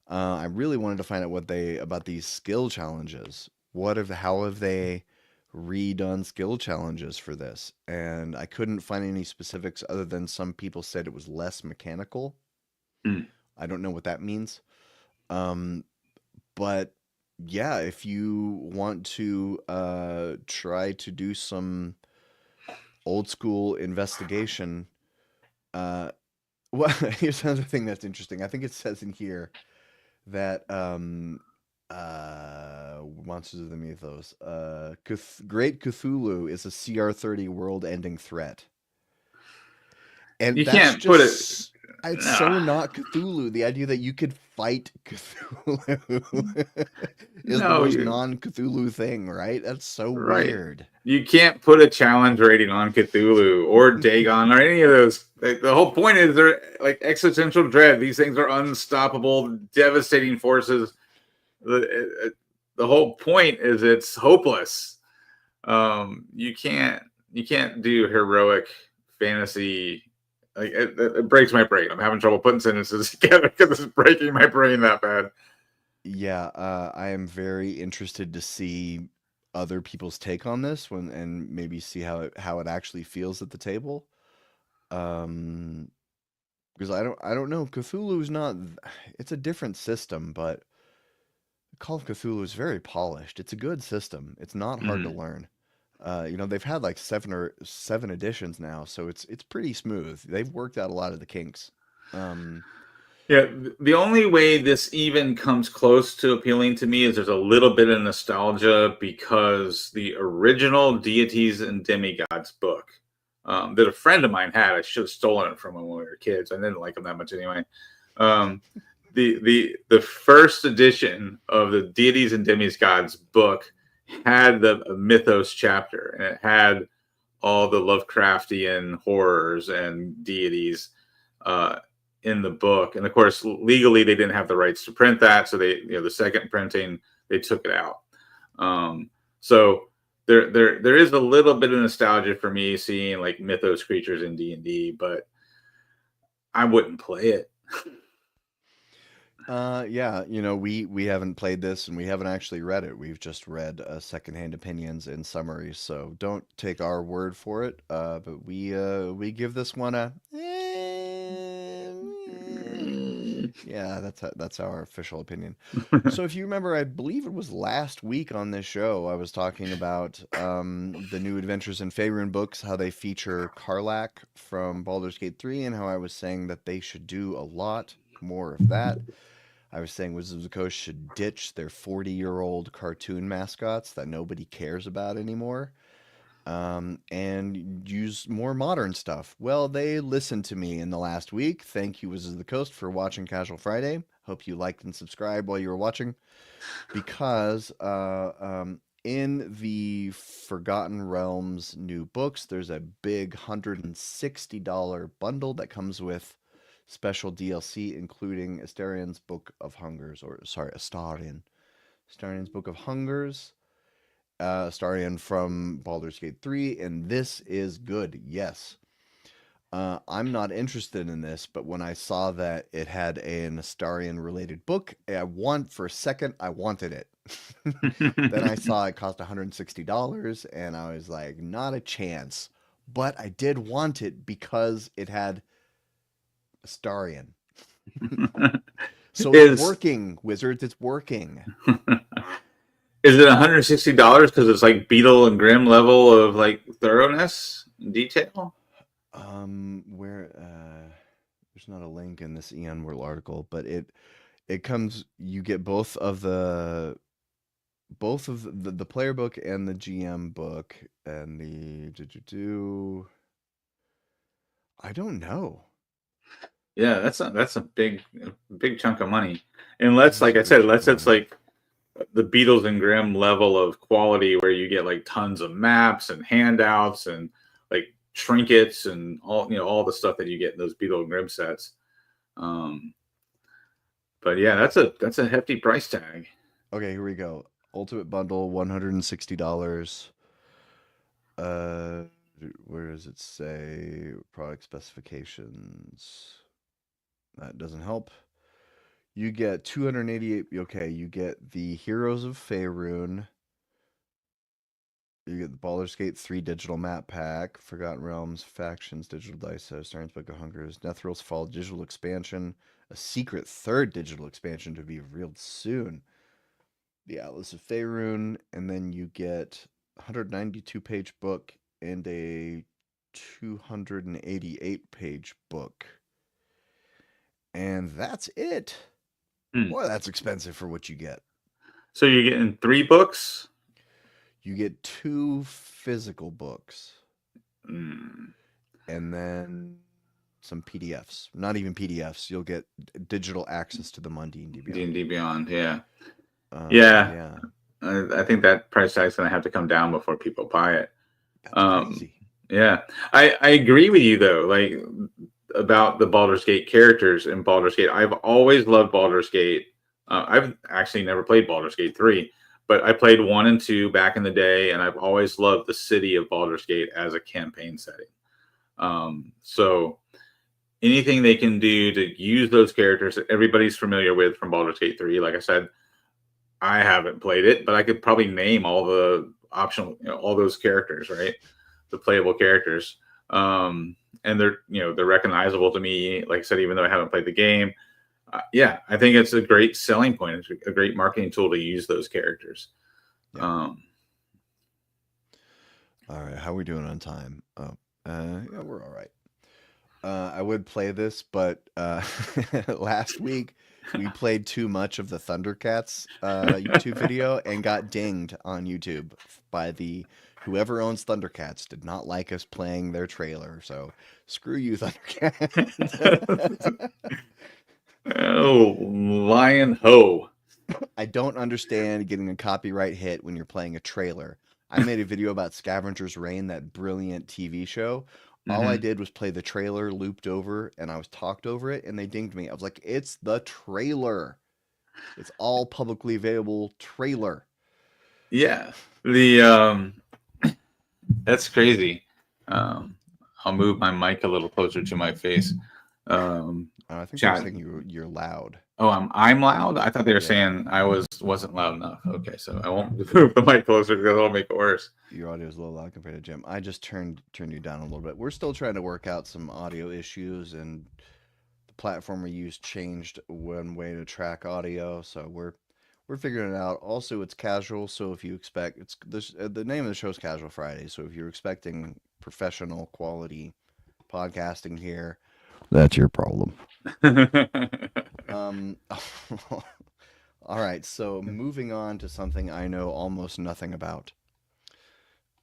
I really wanted to find out about these skill challenges. How have they redone skill challenges for this? And I couldn't find any specifics other than some people said it was less mechanical. I don't know what that means. But yeah, if you want to try to do some old school investigation, well, here's another thing that's interesting. I think it says in here that Monsters of the Mythos, Great Cthulhu is a CR30 world-ending threat. And You that's can't put it It's so nah, not Cthulhu. The idea that you could fight Cthulhu is the no, most you non-Cthulhu thing, right? That's so right. weird. You can't put a challenge rating on Cthulhu or Dagon or any of those. Like, the whole point is they're like existential dread. These things are unstoppable, devastating forces. The whole point is it's hopeless. You can't do heroic fantasy. Like, it breaks my brain. I'm having trouble putting sentences together because it's breaking my brain that bad. Yeah, I am very interested to see other people's take on this one and maybe see how it actually feels at the table. Um, because I don't know. Cthulhu's not. It's a different system, but Call of Cthulhu is very polished. It's a good system. It's not hard to Mm. learn. They've had like seven editions now, so it's pretty smooth. They've worked out a lot of the kinks. Um, Yeah, the only way this even comes close to appealing to me is there's a little bit of nostalgia because the original Deities and Demigods book that a friend of mine had, I should have stolen it from him when we were kids. I didn't like him that much anyway. Um, the first edition of the Deities and Demigods book had the mythos chapter, and it had all the Lovecraftian horrors and deities uh, in the book. And of course, legally, they didn't have the rights to print that, so the second printing, they took it out. So there is a little bit of nostalgia for me seeing like mythos creatures in D&D, but I wouldn't play it. yeah, we haven't played this and we haven't actually read it. We've just read secondhand opinions and summaries, so don't take our word for it. But we give this one a yeah, that's our official opinion. So if you remember, I believe it was last week on this show, I was talking about the new Adventures in Faerun books, how they feature Karlach from Baldur's Gate 3, and how I was saying that they should do a lot more of that. I was saying Wizards of the Coast should ditch their 40-year-old cartoon mascots that nobody cares about anymore, and use more modern stuff. Well, they listened to me in the last week. Thank you, Wizards of the Coast, for watching Casual Friday. Hope you liked and subscribed while you were watching, because in the Forgotten Realms new books, there's a big $160 bundle that comes with special DLC, including Astarion's Book of Hungers, or sorry, Astarion's Book of Hungers, Astarion from Baldur's Gate 3, and this is good, yes. I'm not interested in this, but when I saw that it had an Astarion related book, for a second, I wanted it. Then I saw it cost $160, and I was like, not a chance. But I did want it because it had Astarion. So it's is working, Wizards. It's working. is it $160 because it's like Beetle and Grimm level of like thoroughness and detail? Where there's not a link in this Eon World article, but it comes. You get both of the player book and the GM book and the. I don't know. Yeah, that's a big chunk of money. And let's, This is like a I big said, chunk let's of it's money. like the Beatles and Grimm level of quality where you get like tons of maps and handouts and like trinkets and all the stuff that you get in those Beatles and Grimm sets. Um, but yeah, that's a hefty price tag. Okay, here we go. Ultimate bundle, $160. Uh, where does it say product specifications? That doesn't help. You get 288. Okay, you get the Heroes of Faerun. You get the Baldur's Gate 3 digital map pack, Forgotten Realms, Factions, digital dice set, Starn's Book of Hungers, Nethrill's Fall digital expansion, a secret third digital expansion to be revealed soon, the Atlas of Faerun, and then you get a 192-page book and a 288-page book. And that's it. Hmm. Boy, that's expensive for what you get. So you're getting 3 books. You get 2 physical books. Hmm. And then some PDFs. Not even PDFs. You'll get digital access to them on D&D Beyond. D&D Beyond, yeah. Yeah. Yeah. I think that price tag's going to have to come down before people buy it. That's crazy. Yeah. I agree with you, though, like, about the Baldur's Gate characters in Baldur's Gate. I've always loved Baldur's Gate. I've actually never played Baldur's Gate 3, but I played 1 and 2 back in the day, and I've always loved the city of Baldur's Gate as a campaign setting. So anything they can do to use those characters that everybody's familiar with from Baldur's Gate 3, like I said, I haven't played it, but I could probably name all the optional, all those characters, right? The playable characters. And they're recognizable to me. Like I said, even though I haven't played the game, yeah, I think it's a great selling point. It's a great marketing tool to use those characters. Yeah. All right, how are we doing on time? Oh, yeah, we're all right. I would play this, but last week we played too much of the Thundercats YouTube video and got dinged on YouTube by whoever owns Thundercats did not like us playing their trailer. So screw you, Thundercats. Oh, lion ho. I don't understand getting a copyright hit when you're playing a trailer. I made a video about Scavenger's Reign, that brilliant TV show. All I did was play the trailer looped over, and I was talked over it, and they dinged me. I was like, it's the trailer. It's all publicly available trailer. Yeah. That's crazy. I'll move my mic a little closer to my face. I think they're saying you're loud. Oh, I'm loud? I thought they were saying I wasn't loud enough. Okay, so I won't move the mic closer because it'll make it worse. Your audio is a little loud compared to Jim. I just turned you down a little bit. We're still trying to work out some audio issues, and the platform we use changed one way to track audio, so we're figuring it out. Also, it's casual, so if you expect the name of the show is Casual Friday, so if you're expecting professional quality podcasting here, that's your problem. All right, so moving on to something I know almost nothing about.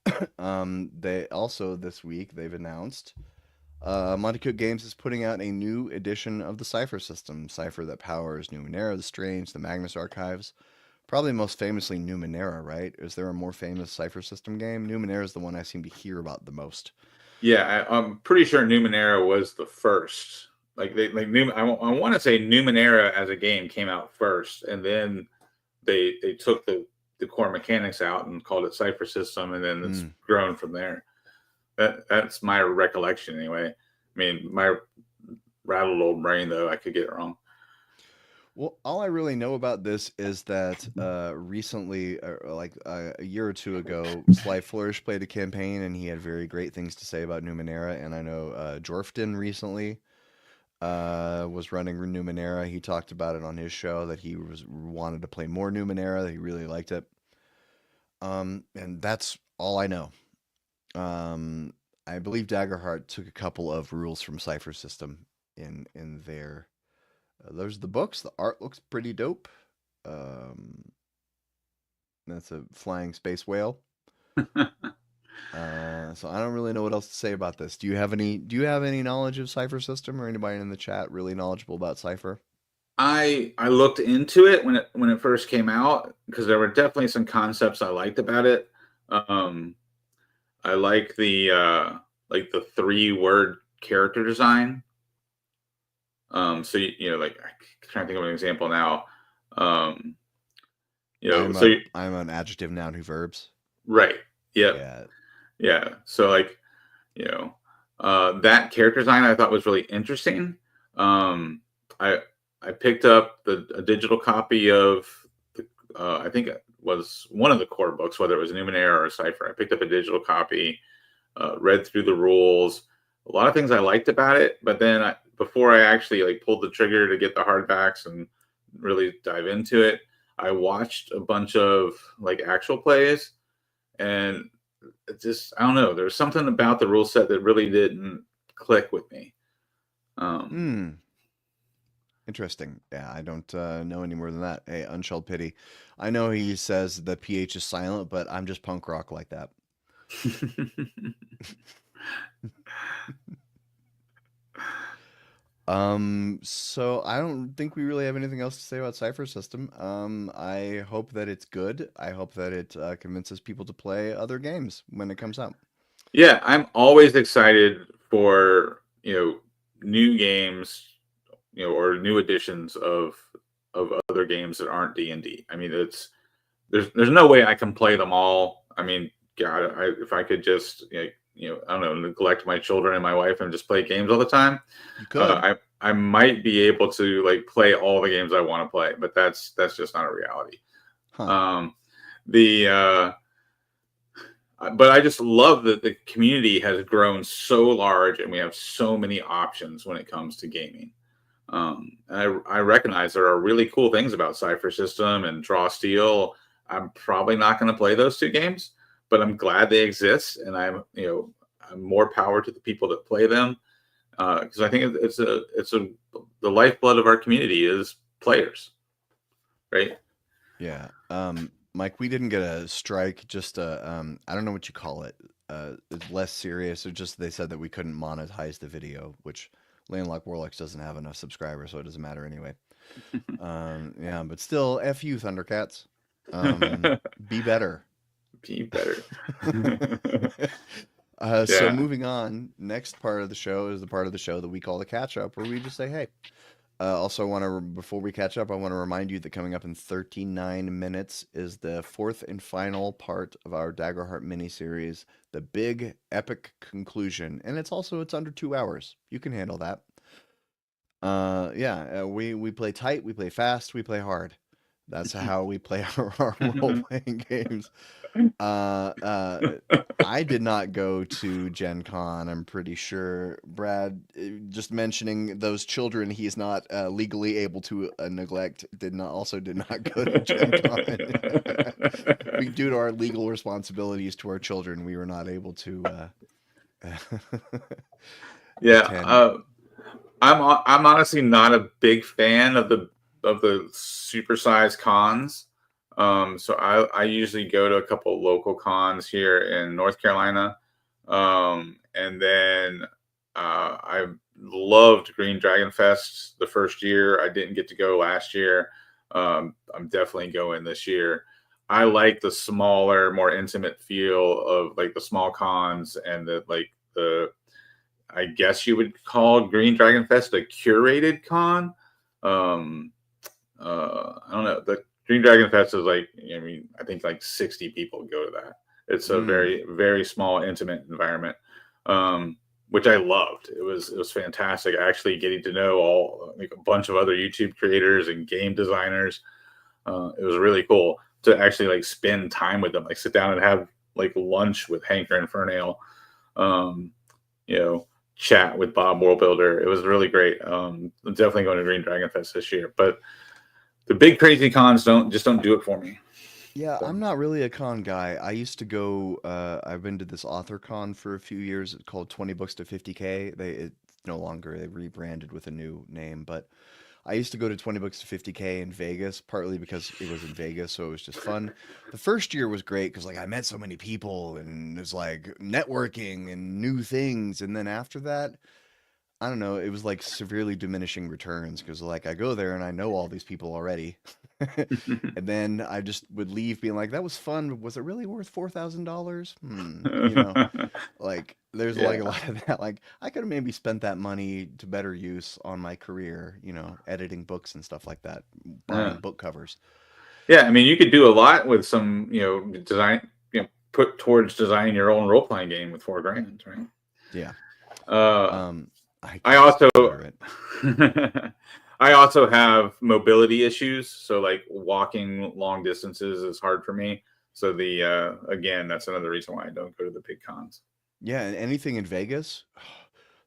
They also this week they've announced Monte Cook Games is putting out a new edition of the Cypher system, Cypher that powers Numenera, the Strange, the Magnus Archives. Probably most famously Numenera, right? Is there a more famous Cypher system game? Numenera is the one I seem to hear about the most. Yeah, I'm pretty sure Numenera was the first. I want to say Numenera as a game came out first, and then they took the core mechanics out and called it Cypher System, and then it's grown from there. That's my recollection anyway. I mean, my rattled old brain, though, I could get it wrong. Well, all I really know about this is that recently, a year or two ago, Sly Flourish played a campaign, and he had very great things to say about Numenera. And I know Jorfton recently was running Numenera. He talked about it on his show that he wanted to play more Numenera, that he really liked it. And that's all I know. I believe Daggerheart took a couple of rules from Cypher System in there. Those are the books. The art looks pretty dope. That's a flying space whale. So I don't really know what else to say about this. Do you have any knowledge of Cypher System, or anybody in the chat really knowledgeable about Cypher? I looked into it when it first came out, because there were definitely some concepts I liked about it. I like the 3-word character design. So like, I'm trying to think of an example now. I'm an adjective, noun, who, verbs. Right. Yep. Yeah. So that character design I thought was really interesting. I picked up a digital copy of I think it was one of the core books, whether it was Numenera or Cypher. I picked up a digital copy, read through the rules. A lot of things I liked about it, but then before I actually pulled the trigger to get the hardbacks and really dive into it, I watched a bunch of actual plays, and it just, I don't know, there's something about the rule set that really didn't click with me. Interesting. Yeah, I don't know any more than that. Hey, Unshelled Pity. I know he says the PH is silent, but I'm just punk rock like that. So I don't think we really have anything else to say about Cypher System. I hope that it's good. I hope that it convinces people to play other games when it comes out. Yeah, I'm always excited for new games, or new editions of other games that aren't D&D. I mean, there's no way I can play them all. I mean, God, if I could just I don't know, neglect my children and my wife and just play games all the time, You could. I might be able to like play all the games I want to play, but that's just not a reality. Huh. Um, the But I just love that the community has grown so large and we have so many options when it comes to gaming. I recognize there are really cool things about Cypher System and Draw Steel. I'm probably not going to play those two games, but I'm glad they exist, and I'm more power to the people that play them, because I think it's the lifeblood of our community is players, right? Yeah. Mike, we didn't get a strike, just I don't know what you call it. It's less serious. Or just they said that we couldn't monetize the video, which Landlocked Warlocks doesn't have enough subscribers, so it doesn't matter anyway. Yeah, but still, F you, Thundercats. Be better. Be better. So Yeah. moving on, next part of the show is the part of the show that we call the catch up, where we just say, hey. Also, want to before we catch up, I want to remind you that coming up in 39 minutes is the fourth and final part of our Daggerheart miniseries, the big epic conclusion, and it's under 2 hours. You can handle that. Yeah, we play tight, we play fast, we play hard. That's how we play our role playing games. I did not go to Gen Con, I'm pretty sure. Brad, just mentioning those children he's not legally able to neglect, did not go to Gen Con. Due to our legal responsibilities to our children, we were not able to Yeah. attend. I'm honestly not a big fan of the supersized cons. So I usually go to a couple local cons here in North Carolina. And then I loved Green Dragon Fest the first year. I didn't get to go last year. I'm definitely going this year. I like the smaller, more intimate feel of like the small cons, and the I guess you would call Green Dragon Fest a curated con. Um, I don't know. The Green Dragon Fest is like, I mean, I think like 60 people go to that. It's a Mm. very, very small, intimate environment, which I loved. It was fantastic. Actually, getting to know like a bunch of other YouTube creators and game designers. It was really cool to actually like spend time with them, like sit down and have like lunch with Hanker and Fernale. You know, chat with Bob Worldbuilder. It was really great. I'm definitely going to Green Dragon Fest this year, but the big crazy cons don't do it for me. Yeah, So, I'm not really a con guy. I used to go. I've been to this author con for a few years. It's called 20 Books to 50K. It's no longer. They rebranded with a new name, but I used to go to 20 Books to 50K in Vegas, partly because it was in Vegas, so it was just fun. The first year was great because like I met so many people and it was like networking and new things, and then after that, I don't know, it was like severely diminishing returns because like I go there and I know all these people already. And then I just would leave being like, that was fun, but was it really worth $4,000? Like there's like a yeah, lot of that. Like I could have maybe spent that money to better use on my career, editing books and stuff like that, yeah, buying book covers. yeah. I mean, you could do a lot with some, design, put towards designing your own role playing game with $4,000, right? Yeah. Uh, Um, I I just also, consider it. I also have mobility issues, so like walking long distances is hard for me. So again, that's another reason why I don't go to the big cons. Yeah, and anything in Vegas,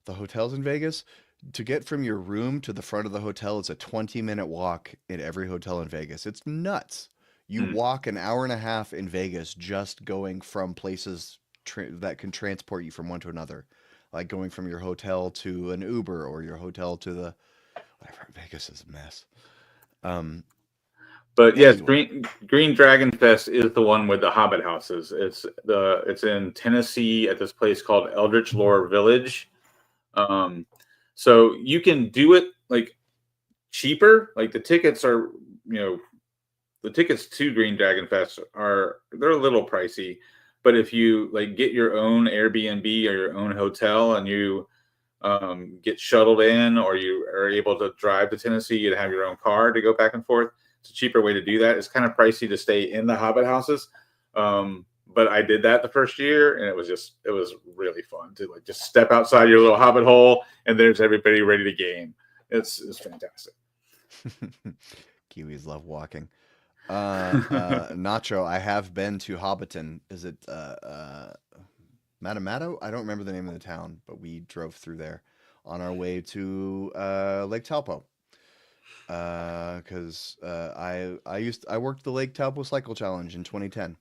the hotels in Vegas, to get from your room to the front of the hotel, it's a 20-minute walk in every hotel in Vegas. It's nuts. You Mm. walk an hour and a half in Vegas just going from places that can transport you from one to another, like going from your hotel to an Uber or your hotel to the whatever. Vegas is a mess. Um, But yes, anyway, Green Dragon Fest is the one with the Hobbit houses. It's in Tennessee at this place called Eldritch Lore Village. Um, So you can do it like cheaper. Like the tickets are, the tickets to Green Dragon Fest they're a little pricey, but if you like get your own Airbnb or your own hotel and you get shuttled in, or you are able to drive to Tennessee, you'd have your own car to go back and forth. It's a cheaper way to do that. It's kind of pricey to stay in the Hobbit houses. But I did that the first year, and it was really fun to like just step outside your little Hobbit hole, and there's everybody ready to game. It's fantastic. Kiwis love walking. Nacho, I have been to Hobbiton. Is it Matamado? I don't remember the name of the town, but we drove through there on our way to Lake Taupo. Because I worked the Lake Taupo Cycle Challenge in 2010.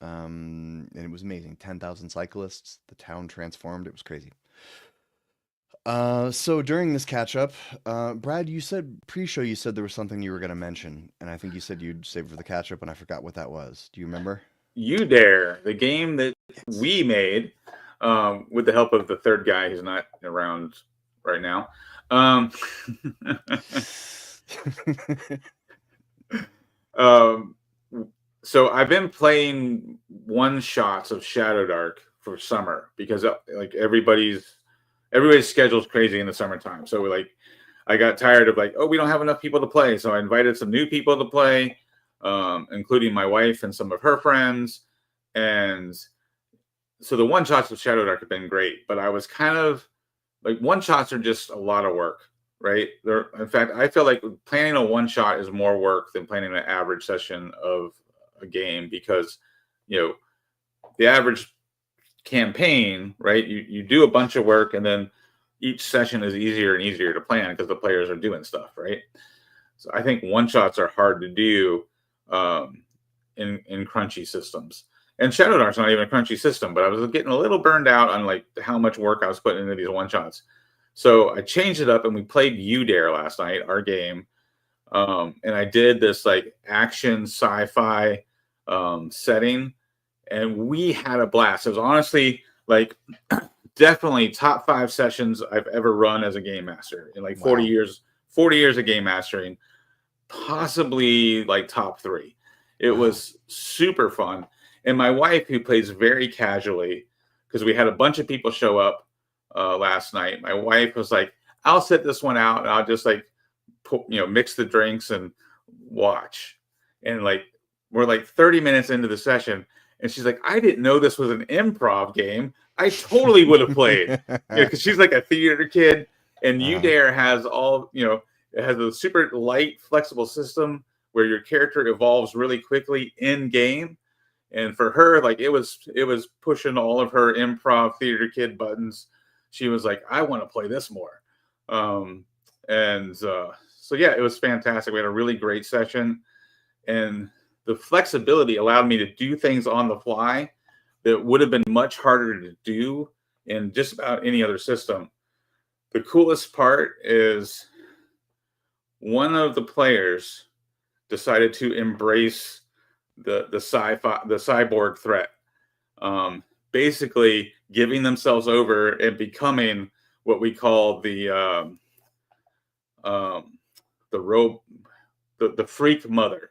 And it was amazing. 10,000 cyclists. The town transformed. It was crazy. So during this catch up, Brad, you said pre-show you said there was something you were going to mention, and I think you said you'd save it for the catch up, and I forgot what that was. Do you remember? You Dare, the game that we made with the help of the third guy who's not around right now. So I've been playing one shots of Shadow Dark for summer because like everybody's schedule is crazy in the summertime. So I got tired of we don't have enough people to play. So I invited some new people to play, including my wife and some of her friends. And so the one shots of Shadow Dark have been great, but I was kind of like, one shots are just a lot of work, right? In fact, I feel like planning a one shot is more work than planning an average session of a game, because the average campaign, right, you do a bunch of work, and then each session is easier and easier to plan because the players are doing stuff, right? So I think one shots are hard to do in crunchy systems. And Shadow Dark's not even a crunchy system, but I was getting a little burned out on like how much work I was putting into these one shots. So I changed it up, and we played You Dare last night, our game. And I did this like action sci-fi setting, and we had a blast. It was honestly like definitely top 5 sessions I've ever run as a game master in like 40 years of game mastering, possibly like top 3. It was super fun. And my wife, who plays very casually, because we had a bunch of people show up last night, my wife was like, I'll sit this one out and I'll just like mix the drinks and watch. And like we're like 30 minutes into the session, and she's like, I didn't know this was an improv game. I totally would have played. Because she's like a theater kid, and You Dare has it has a super light, flexible system where your character evolves really quickly in game. And for her, like it was pushing all of her improv theater kid buttons. She was like, I want to play this more. So yeah, it was fantastic. We had a really great session, and the flexibility allowed me to do things on the fly that would have been much harder to do in just about any other system. The coolest part is one of the players decided to embrace the cyborg threat, basically giving themselves over and becoming what we call the freak mother.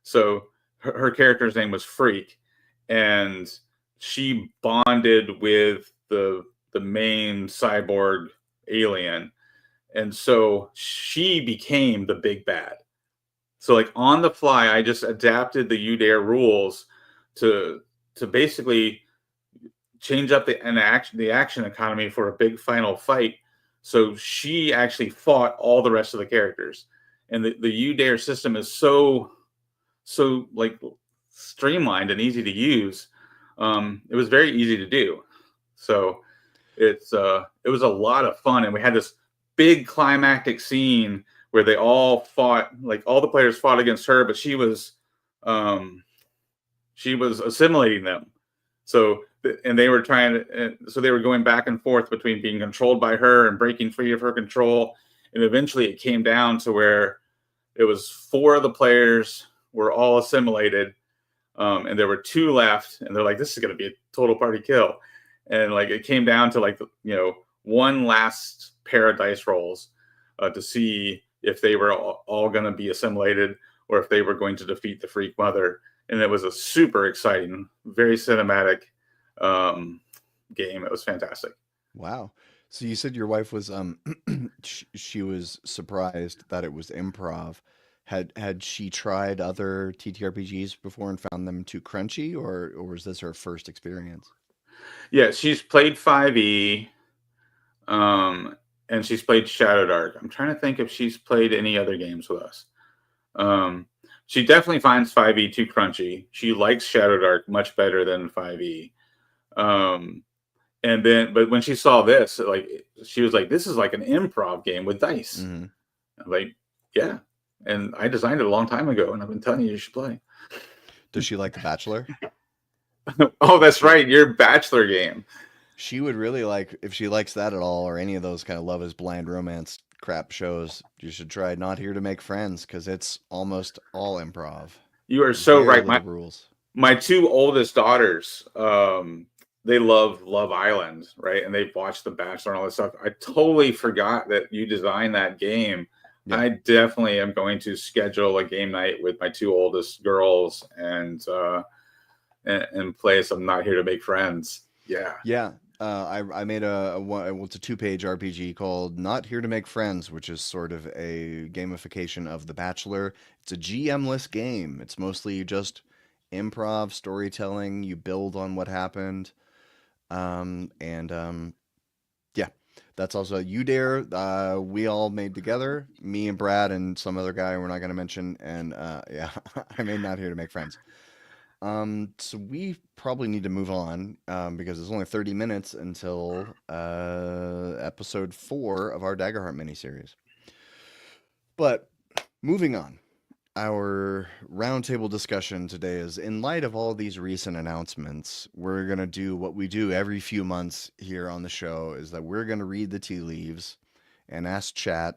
So her character's name was Freak, and she bonded with the main cyborg alien, and so she became the big bad. So like on the fly, I just adapted the You Dare rules to basically change up the action economy for a big final fight. So she actually fought all the rest of the characters. And the You Dare system is so like streamlined and easy to use. It was very easy to do. So it was a lot of fun, and we had this big climactic scene where they all fought, like all the players fought against her, but she was assimilating them. So and they were so they were going back and forth between being controlled by her and breaking free of her control. And eventually it came down to where it was 4 of the players were all assimilated. And there were 2 left, and they're like, this is going to be a total party kill. And like, it came down to like, one last pair of dice rolls to see if they were all going to be assimilated or if they were going to defeat the Freak Mother. And it was a super exciting, very cinematic game. It was fantastic. Wow. So you said your wife was she was surprised that it was improv. Had she tried other TTRPGs before and found them too crunchy, or was this her first experience? Yeah, she's played 5e, and she's played Shadow Dark. I'm trying to think if she's played any other games with us. She definitely finds 5e too crunchy. She likes Shadow Dark much better than 5e. And then, but when she saw this, like, she was like, "This is like an improv game with dice." Mm-hmm. I'm like, yeah. And I designed it a long time ago, and I've been telling you should play. Does she like The Bachelor? Oh, that's right, your Bachelor game. She would really like, if she likes that at all, or any of those kind of Love is Blind romance crap shows, you should try Not Here to Make Friends, because it's almost all improv. You are so Very right. little rules. My two oldest daughters, they love Love Island, right? And they've watched The Bachelor and all this stuff. I totally forgot that you designed that game. Yeah. I definitely am going to schedule a game night with my two oldest girls and play some Not Here to Make Friends. Yeah. Yeah. I made it's a 2-page RPG called Not Here to Make Friends, which is sort of a gamification of The Bachelor. It's a GM-less game. It's mostly just improv, storytelling. You build on what happened. Yeah, that's also You Dare. We all made together, me and Brad and some other guy we're not going to mention. And yeah, I made Not Here to Make Friends. So we probably need to move on because it's only 30 minutes until episode 4 of our Daggerheart miniseries. But moving on, our roundtable discussion today is, in light of all these recent announcements, we're going to do what we do every few months here on the show, is that we're going to read the tea leaves and ask chat,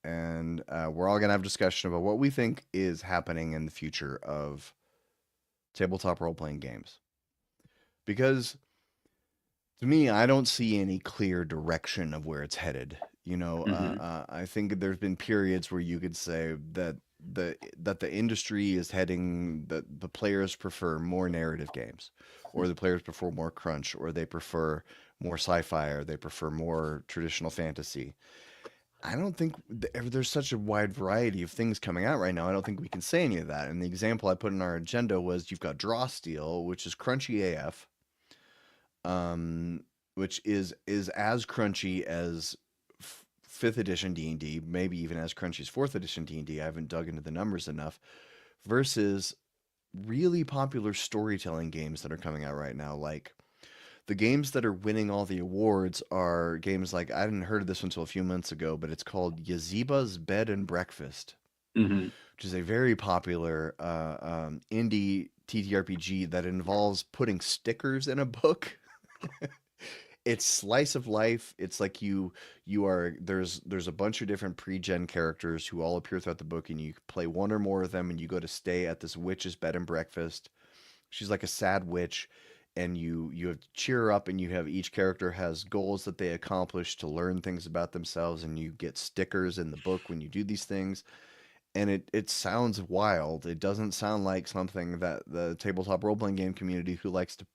and we're all going to have a discussion about what we think is happening in the future of tabletop role-playing games. Because to me, I don't see any clear direction of where it's headed. You know, I think there's been periods where you could say that the industry is heading, that the players prefer more narrative games, or the players prefer more crunch, or they prefer more sci-fi, or they prefer more traditional fantasy. I don't think there's such a wide variety of things coming out right now. I don't think we can say any of that. And the example I put in our agenda was, you've got Draw Steel, which is crunchy AF, which is as crunchy as 5th edition D&D, maybe even as crunchy as 4th edition D&D. I haven't dug into the numbers enough, versus really popular storytelling games that are coming out right now. Like, the games that are winning all the awards are games like, I hadn't heard of this until a few months ago, but it's called Yaziba's Bed and Breakfast, which is a very popular indie TTRPG that involves putting stickers in a book. It's slice of life. It's like there's a bunch of different pre-gen characters who all appear throughout the book, and you play one or more of them, and you go to stay at this witch's bed and breakfast. She's like a sad witch, and you have to cheer her up, and you have, each character has goals that they accomplish to learn things about themselves, and you get stickers in the book when you do these things. And it sounds wild. It doesn't sound like something that the tabletop role-playing game community, who likes to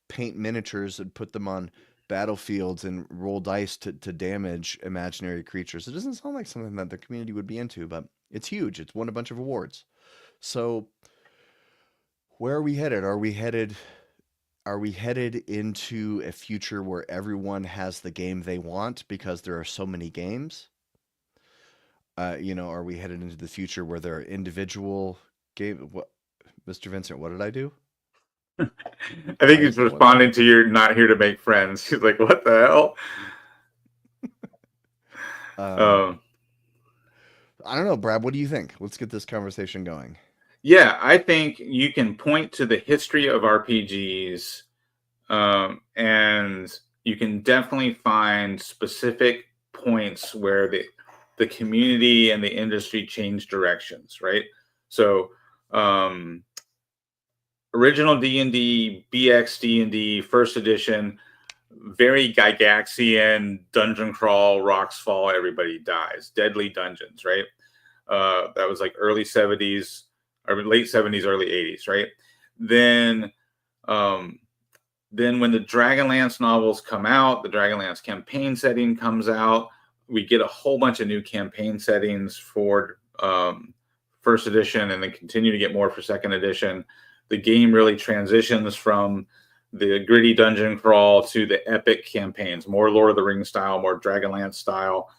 paint miniatures and put them on battlefields and roll dice to damage imaginary creatures. It doesn't sound like something that the community would be into, but it's huge. It's won a bunch of awards. So where are we headed? Are we headed into a future where everyone has the game they want because there are so many games? Are we headed into the future where there are individual game? What, Mr. Vincent? What did I do? I think he's responding to your Not Here to Make Friends. He's like, what the hell? I don't know, Brad. What do you think? Let's get this conversation going. Yeah, I think you can point to the history of RPGs, and you can definitely find specific points where the community and the industry change directions, right? So, original D&D, BX D&D, first edition, very Gygaxian dungeon crawl, rocks fall, everybody dies. Deadly Dungeons, right? That was like early 70s or late 70s, early 80s, right? Then um, then when the Dragonlance novels come out, the Dragonlance campaign setting comes out. We get a whole bunch of new campaign settings for first edition, and then continue to get more for second edition. The game really transitions from the gritty dungeon crawl to the epic campaigns, more Lord of the Rings style, more Dragonlance style.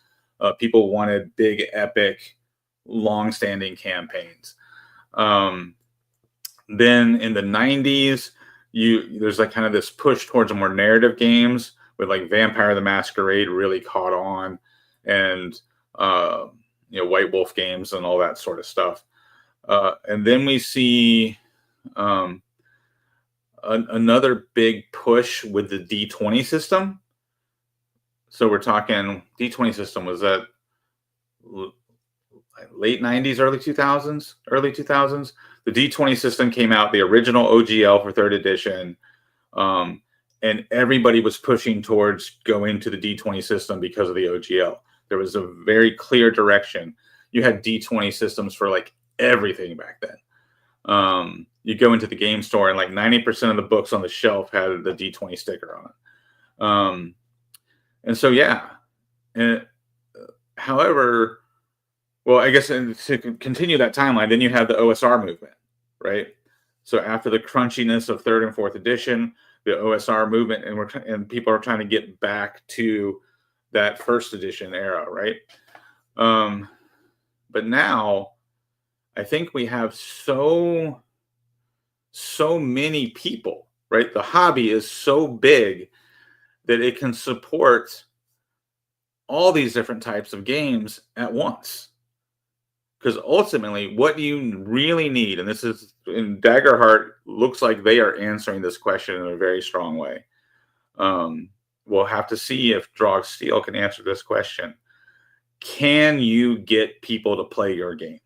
People wanted big, epic, long-standing campaigns. Then in the 90s, there's like kind of this push towards more narrative games with like Vampire the Masquerade really caught on, and White Wolf games and all that sort of stuff. And then we see another big push with the D20 system. So we're talking D20 system was that late 90s, early 2000s, the D20 system came out, the original OGL for third edition. And everybody was pushing towards going to the D20 system because of the OGL. There was a very clear direction. You had D20 systems for like everything back then. You go into the game store and like 90% of the books on the shelf had the D20 sticker on it. And so, yeah. However, well, I guess to continue that timeline, then you have the OSR movement, right? So after the crunchiness of third and fourth edition, the OSR movement, and people are trying to get back to that first edition era, right? But now, I think we have so many people, right? The hobby is so big that it can support all these different types of games at once. Because ultimately, what you really need, and this is in Daggerheart, looks like they are answering this question in a very strong way. We'll have to see if Drog Steel can answer this question. Can you get people to play your game?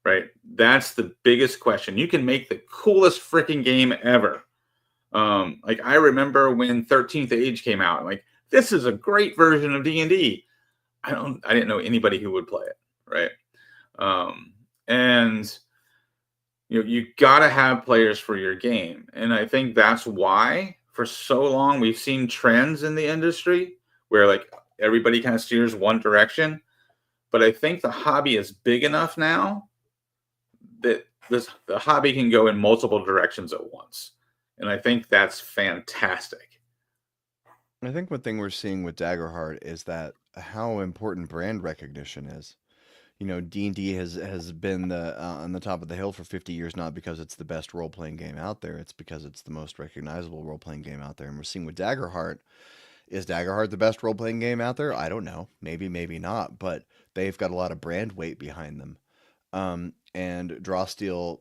Right? That's the biggest question. You can make the coolest freaking game ever. Like I remember when 13th Age came out, like this is a great version of D&D. I didn't know anybody who would play it, right? And you got to have players for your game. And I think that's why for so long we've seen trends in the industry where like everybody kind of steers one direction. But I think the hobby is big enough now that the hobby can go in multiple directions at once. And I think that's fantastic. I think one thing we're seeing with Daggerheart is that how important brand recognition is. D&D has been on the top of the hill for 50 years, not because it's the best role-playing game out there. It's because it's the most recognizable role-playing game out there. And we're seeing with Daggerheart, is Daggerheart the best role-playing game out there? I don't know. Maybe, maybe not. But they've got a lot of brand weight behind them. And Drawsteel,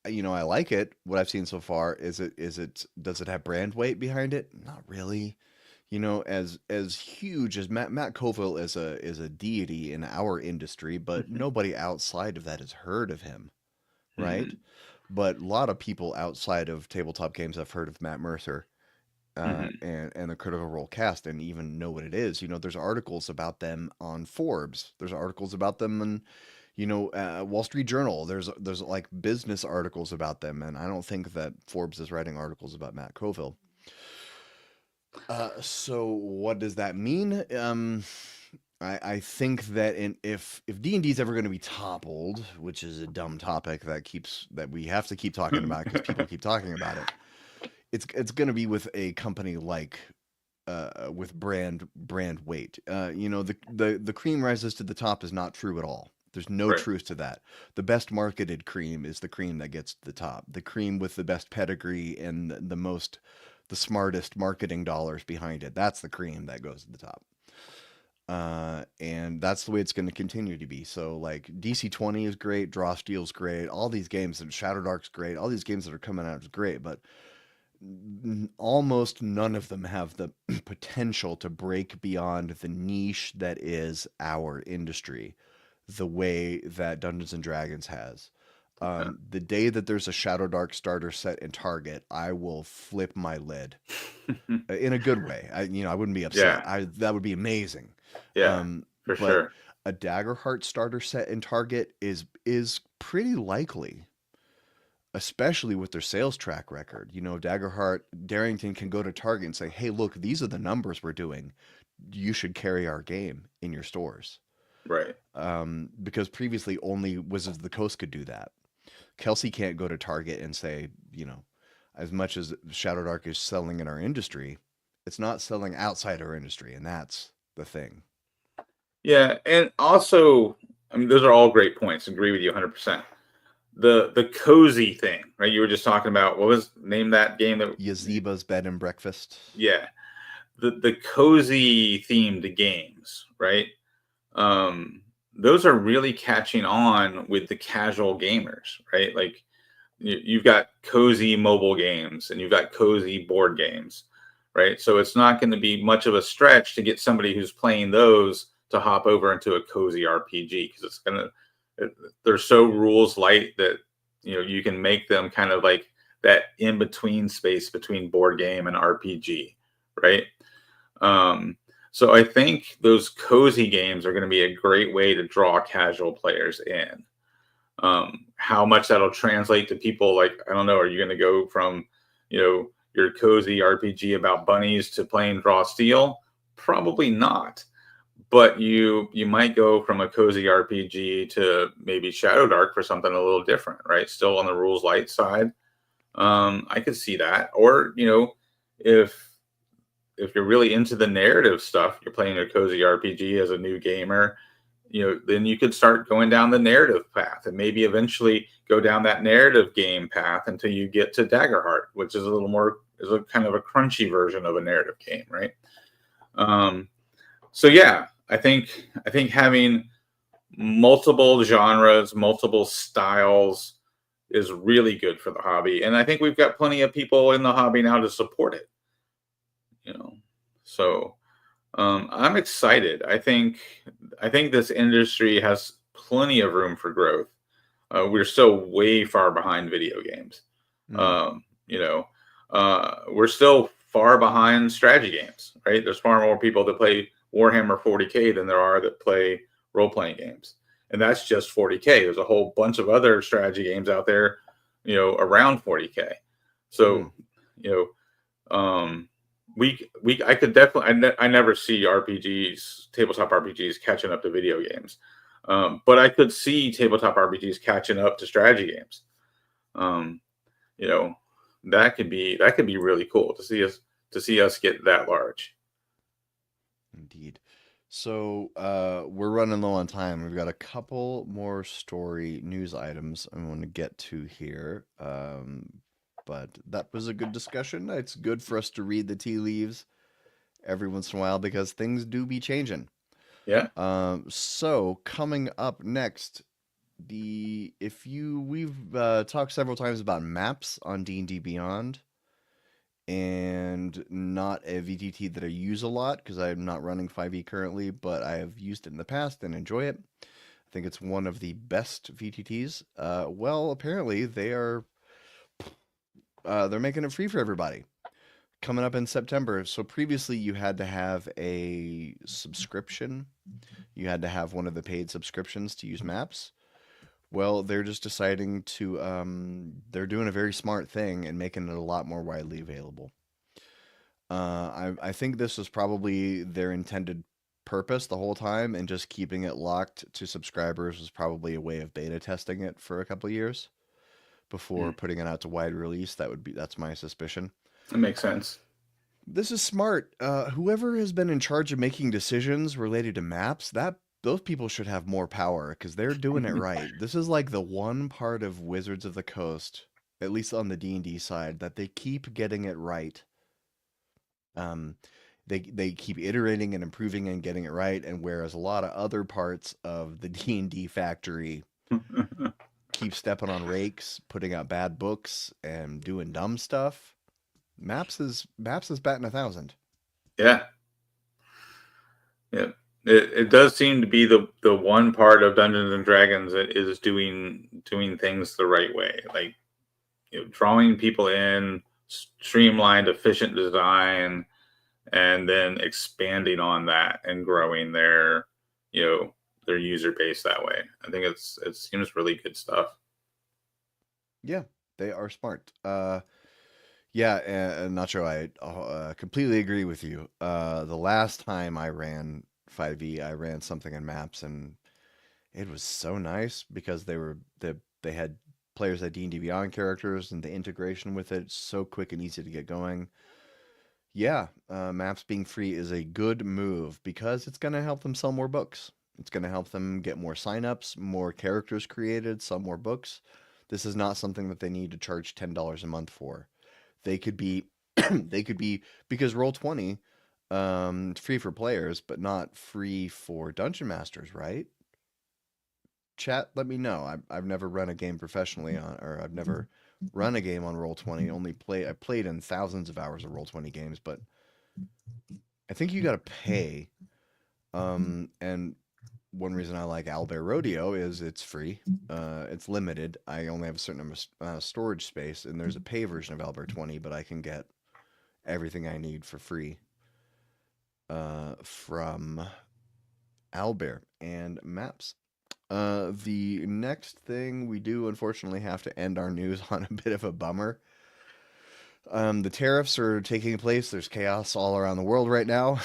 I like it. What I've seen so far, does it have brand weight behind it? Not really. As huge as Matt Colville is a deity in our industry, but nobody outside of that has heard of him, right? Mm-hmm. But a lot of people outside of tabletop games have heard of Matt Mercer, and the Critical Role cast, and even know what it is. There's articles about them on Forbes. There's articles about them on, Wall Street Journal. There's like business articles about them, and I don't think that Forbes is writing articles about Matt Colville. So what does that mean? I think that if D&D is ever going to be toppled, which is a dumb topic that we have to keep talking about because people keep talking about it, it's going to be with a company like with brand weight. The cream rises to the top is not true at all. There's no Right. truth to that. The best marketed cream is the cream that gets to the top. The cream with the best pedigree and the smartest marketing dollars behind it. That's the cream that goes to the top. And that's the way it's going to continue to be. So like DC-20 is great, Draw Steel's great, all these games, and Shadow Dark's great, all these games that are coming out is great, but almost none of them have the potential to break beyond the niche that is our industry, the way that Dungeons and Dragons has. Yeah. The day that there's a Shadow Dark starter set in Target, I will flip my lid in a good way. I wouldn't be upset. Yeah. That would be amazing. Yeah. For But sure. a Daggerheart starter set in Target is pretty likely, especially with their sales track record. Daggerheart Darrington can go to Target and say, "Hey, look, these are the numbers we're doing. You should carry our game in your stores." Right. Because previously only Wizards of the Coast could do that. Kelsey can't go to Target and say, as much as Shadow Dark is selling in our industry, it's not selling outside our industry, and that's the thing. Yeah, and also, I mean, those are all great points. Agree with you 100%. The cozy thing, right? You were just talking about what was name that game that Yazeba's Bed and Breakfast. yeah, the cozy themed games, right? Those are really catching on with the casual gamers, right? Like you've got cozy mobile games and you've got cozy board games, right? So it's not going to be much of a stretch to get somebody who's playing those to hop over into a cozy RPG because they're so rules light that you can make them kind of like that in between space between board game and RPG, right? So I think those cozy games are going to be a great way to draw casual players in. How much that'll translate to people, like, I don't know, are you going to go from, your cozy RPG about bunnies to playing Draw Steel? Probably not. But you might go from a cozy RPG to maybe Shadow Dark for something a little different, right? Still on the rules light side. I could see that. Or, if you're really into the narrative stuff, you're playing a cozy RPG as a new gamer, then you could start going down the narrative path and maybe eventually go down that narrative game path until you get to Daggerheart, which is is a kind of a crunchy version of a narrative game, right? So yeah, I think having multiple genres, multiple styles is really good for the hobby, and I think we've got plenty of people in the hobby now to support it. So I'm excited. I think this industry has plenty of room for growth. We're still way far behind video games. Mm. We're still far behind strategy games, right? There's far more people that play Warhammer 40K than there are that play role-playing games. And that's just 40K. There's a whole bunch of other strategy games out there, around 40K. So, you know, I could definitely, I never see RPGs, tabletop RPGs catching up to video games. But I could see tabletop RPGs catching up to strategy games. You know, that could be really cool to see us get that large. Indeed. So we're running low on time. We've got a couple more story news items I want to get to here. But that was a good discussion. It's good for us to read the tea leaves every once in a while because things do be changing. Yeah. So coming up next, we've talked several times about maps on D&D Beyond, and not a VTT that I use a lot because I'm not running 5e currently, but I have used it in the past and enjoy it. I think it's one of the best VTTs. Well, apparently they're making it free for everybody coming up in September. So previously you had to have a subscription. You had to have one of the paid subscriptions to use maps. Well, they're just deciding to, they're doing a very smart thing and making it a lot more widely available. I think this was probably their intended purpose the whole time, and just keeping it locked to subscribers was probably a way of beta testing it for a couple of years before putting it out to wide release. That's my suspicion. That makes sense. This is smart. Whoever has been in charge of making decisions related to maps, those people should have more power because they're doing it right. This is like the one part of Wizards of the Coast, at least on the D&D side, that they keep getting it right. They keep iterating and improving and getting it right, and whereas a lot of other parts of the D&D factory keep stepping on rakes, putting out bad books, and doing dumb stuff, Maps is batting 1,000. Yeah. Yeah. it does seem to be the one part of Dungeons and Dragons that is doing things the right way, like, drawing people in, streamlined, efficient design, and then expanding on that and growing their their user base that way. I think it seems really good stuff. Yeah, they are smart. Yeah, and Nacho, I completely agree with you. The last time I ran 5e, I ran something in maps, and it was so nice because they had players that D&D Beyond characters, and the integration with it so quick and easy to get going. Yeah, maps being free is a good move because it's going to help them sell more books. It's going to help them get more signups, more characters created, sell more books. This is not something that they need to charge $10 a month for. They could be they could be because Roll20 free for players but not free for dungeon masters, right? Chat, let me know. I've never run a game professionally on, or I've never run a game on Roll20. I played in thousands of hours of Roll20 games, but I think you got to pay. And one reason I like Owlbear Rodeo is it's free. It's limited. I only have a certain number of storage space, and there's a pay version of Owlbear 20, but I can get everything I need for free from Owlbear and maps. The next thing we do, unfortunately, have to end our news on a bit of a bummer. The tariffs are taking place. There's chaos all around the world right now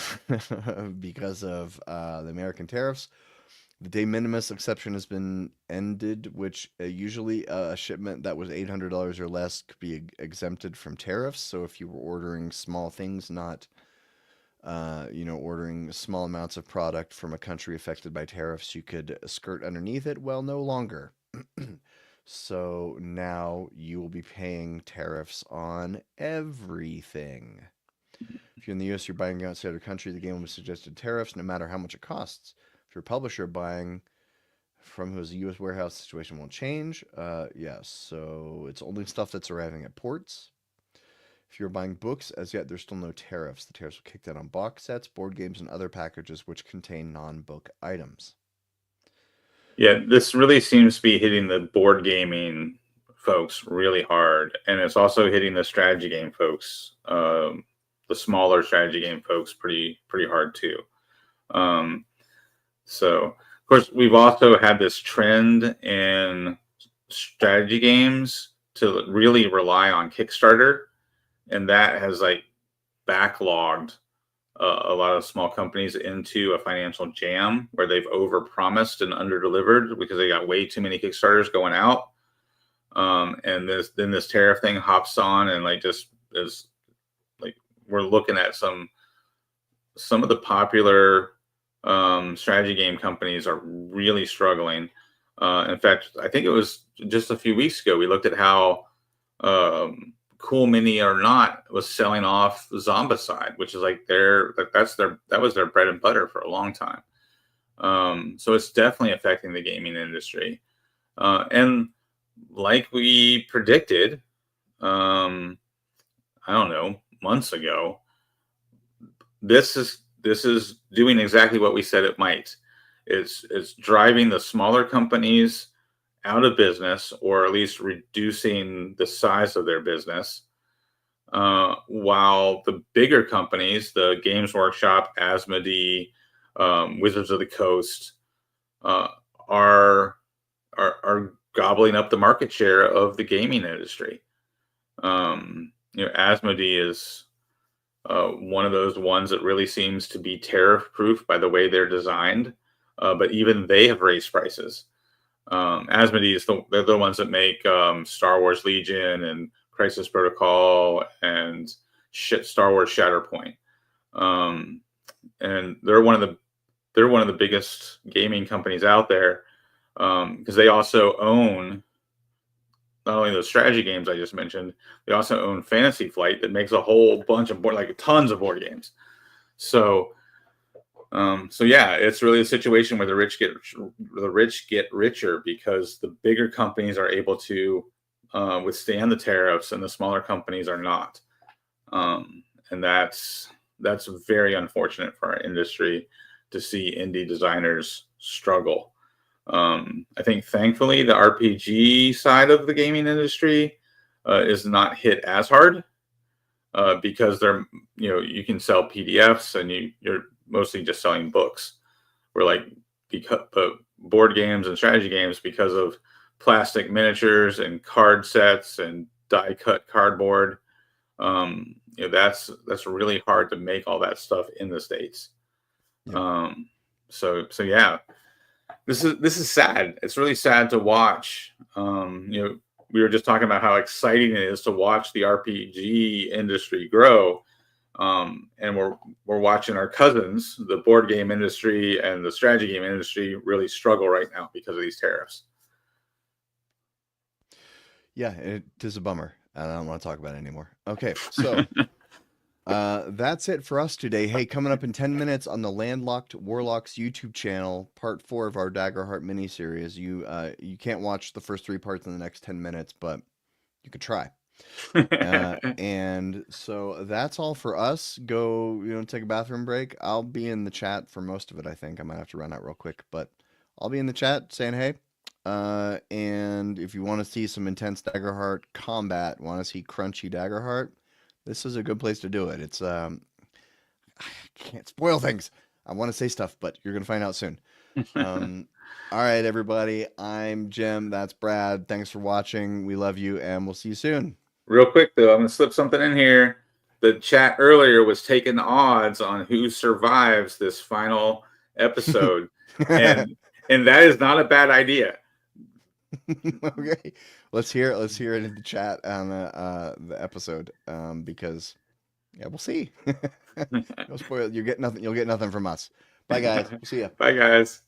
because of the American tariffs. The de minimis exception has been ended, which usually a shipment that was $800 or less could be exempted from tariffs. So if you were ordering small things, not ordering small amounts of product from a country affected by tariffs, you could skirt underneath it. Well, no longer. So now you will be paying tariffs on everything. If you're in the US, you're buying outside the country, the game will be suggested tariffs no matter how much it costs. If you're a publisher buying from whose US warehouse, situation won't change. Yes, so it's only stuff that's arriving at ports. If you're buying books, as yet there's still no tariffs. The tariffs will kick down on box sets, board games, and other packages which contain non-book items. Yeah, this really seems to be hitting the board gaming folks really hard, and it's also hitting the strategy game folks, the smaller strategy game folks, pretty hard too. So, of course, we've also had this trend in strategy games to really rely on Kickstarter, and that has like backlogged a lot of small companies into a financial jam where they've overpromised and underdelivered because they got way too many Kickstarters going out. And this tariff thing hops on and like just is like we're looking at some of the popular strategy game companies are really struggling. In fact, I think it was just a few weeks ago we looked at how Cool Mini or Not was selling off Zombicide, which is like that was their bread and butter for a long time. So it's definitely affecting the gaming industry. And like we predicted, I don't know, months ago, this is doing exactly what we said it might. It's driving the smaller companies out of business, or at least reducing the size of their business, while the bigger companies, the Games Workshop, Asmodee, Wizards of the Coast, are gobbling up the market share of the gaming industry. Asmodee is one of those ones that really seems to be tariff proof by the way they're designed, but even they have raised prices. Asmodee is they're the ones that make Star Wars Legion and Crisis Protocol and Star Wars Shatterpoint, and they're one of the biggest gaming companies out there, because they also own not only those strategy games I just mentioned, they also own Fantasy Flight that makes a whole bunch of tons of board games. So yeah, it's really a situation where the rich get richer because the bigger companies are able to withstand the tariffs and the smaller companies are not. And that's very unfortunate for our industry. to see indie designers struggle. I think thankfully the RPG side of the gaming industry is not hit as hard because they're, you can sell PDFs and you're mostly just selling books. Where like but board games and strategy games, because of plastic miniatures and card sets and die cut cardboard, that's really hard to make all that stuff in the States. Yep. So yeah, this is sad. It's really sad to watch. We were just talking about how exciting it is to watch the RPG industry grow. And we're watching our cousins, the board game industry and the strategy game industry, really struggle right now because of these tariffs. Yeah, it is a bummer. I don't want to talk about it anymore. Okay, so that's it for us today. Hey, coming up in 10 minutes on the Landlocked Warlocks YouTube channel, part 4 of our Daggerheart miniseries. You can't watch the first 3 parts in the next 10 minutes, but you could try. And so that's all for us. Go, take a bathroom break. I'll be in the chat for most of it. I think I might have to run out real quick, but I'll be in the chat saying hey. And if you want to see some intense Daggerheart combat, want to see crunchy Daggerheart, this is a good place to do it. It's I can't spoil things. I want to say stuff, but you're gonna find out soon. All right, everybody. I'm Jim. That's Brad. Thanks for watching. We love you, and we'll see you soon. Real quick, though, I'm going to slip something in here. The chat earlier was taking odds on who survives this final episode. and that is not a bad idea. Okay. Let's hear it in the chat on the episode, because we'll see. No spoil. You'll get nothing from us. Bye, guys. We'll see you. Bye, guys.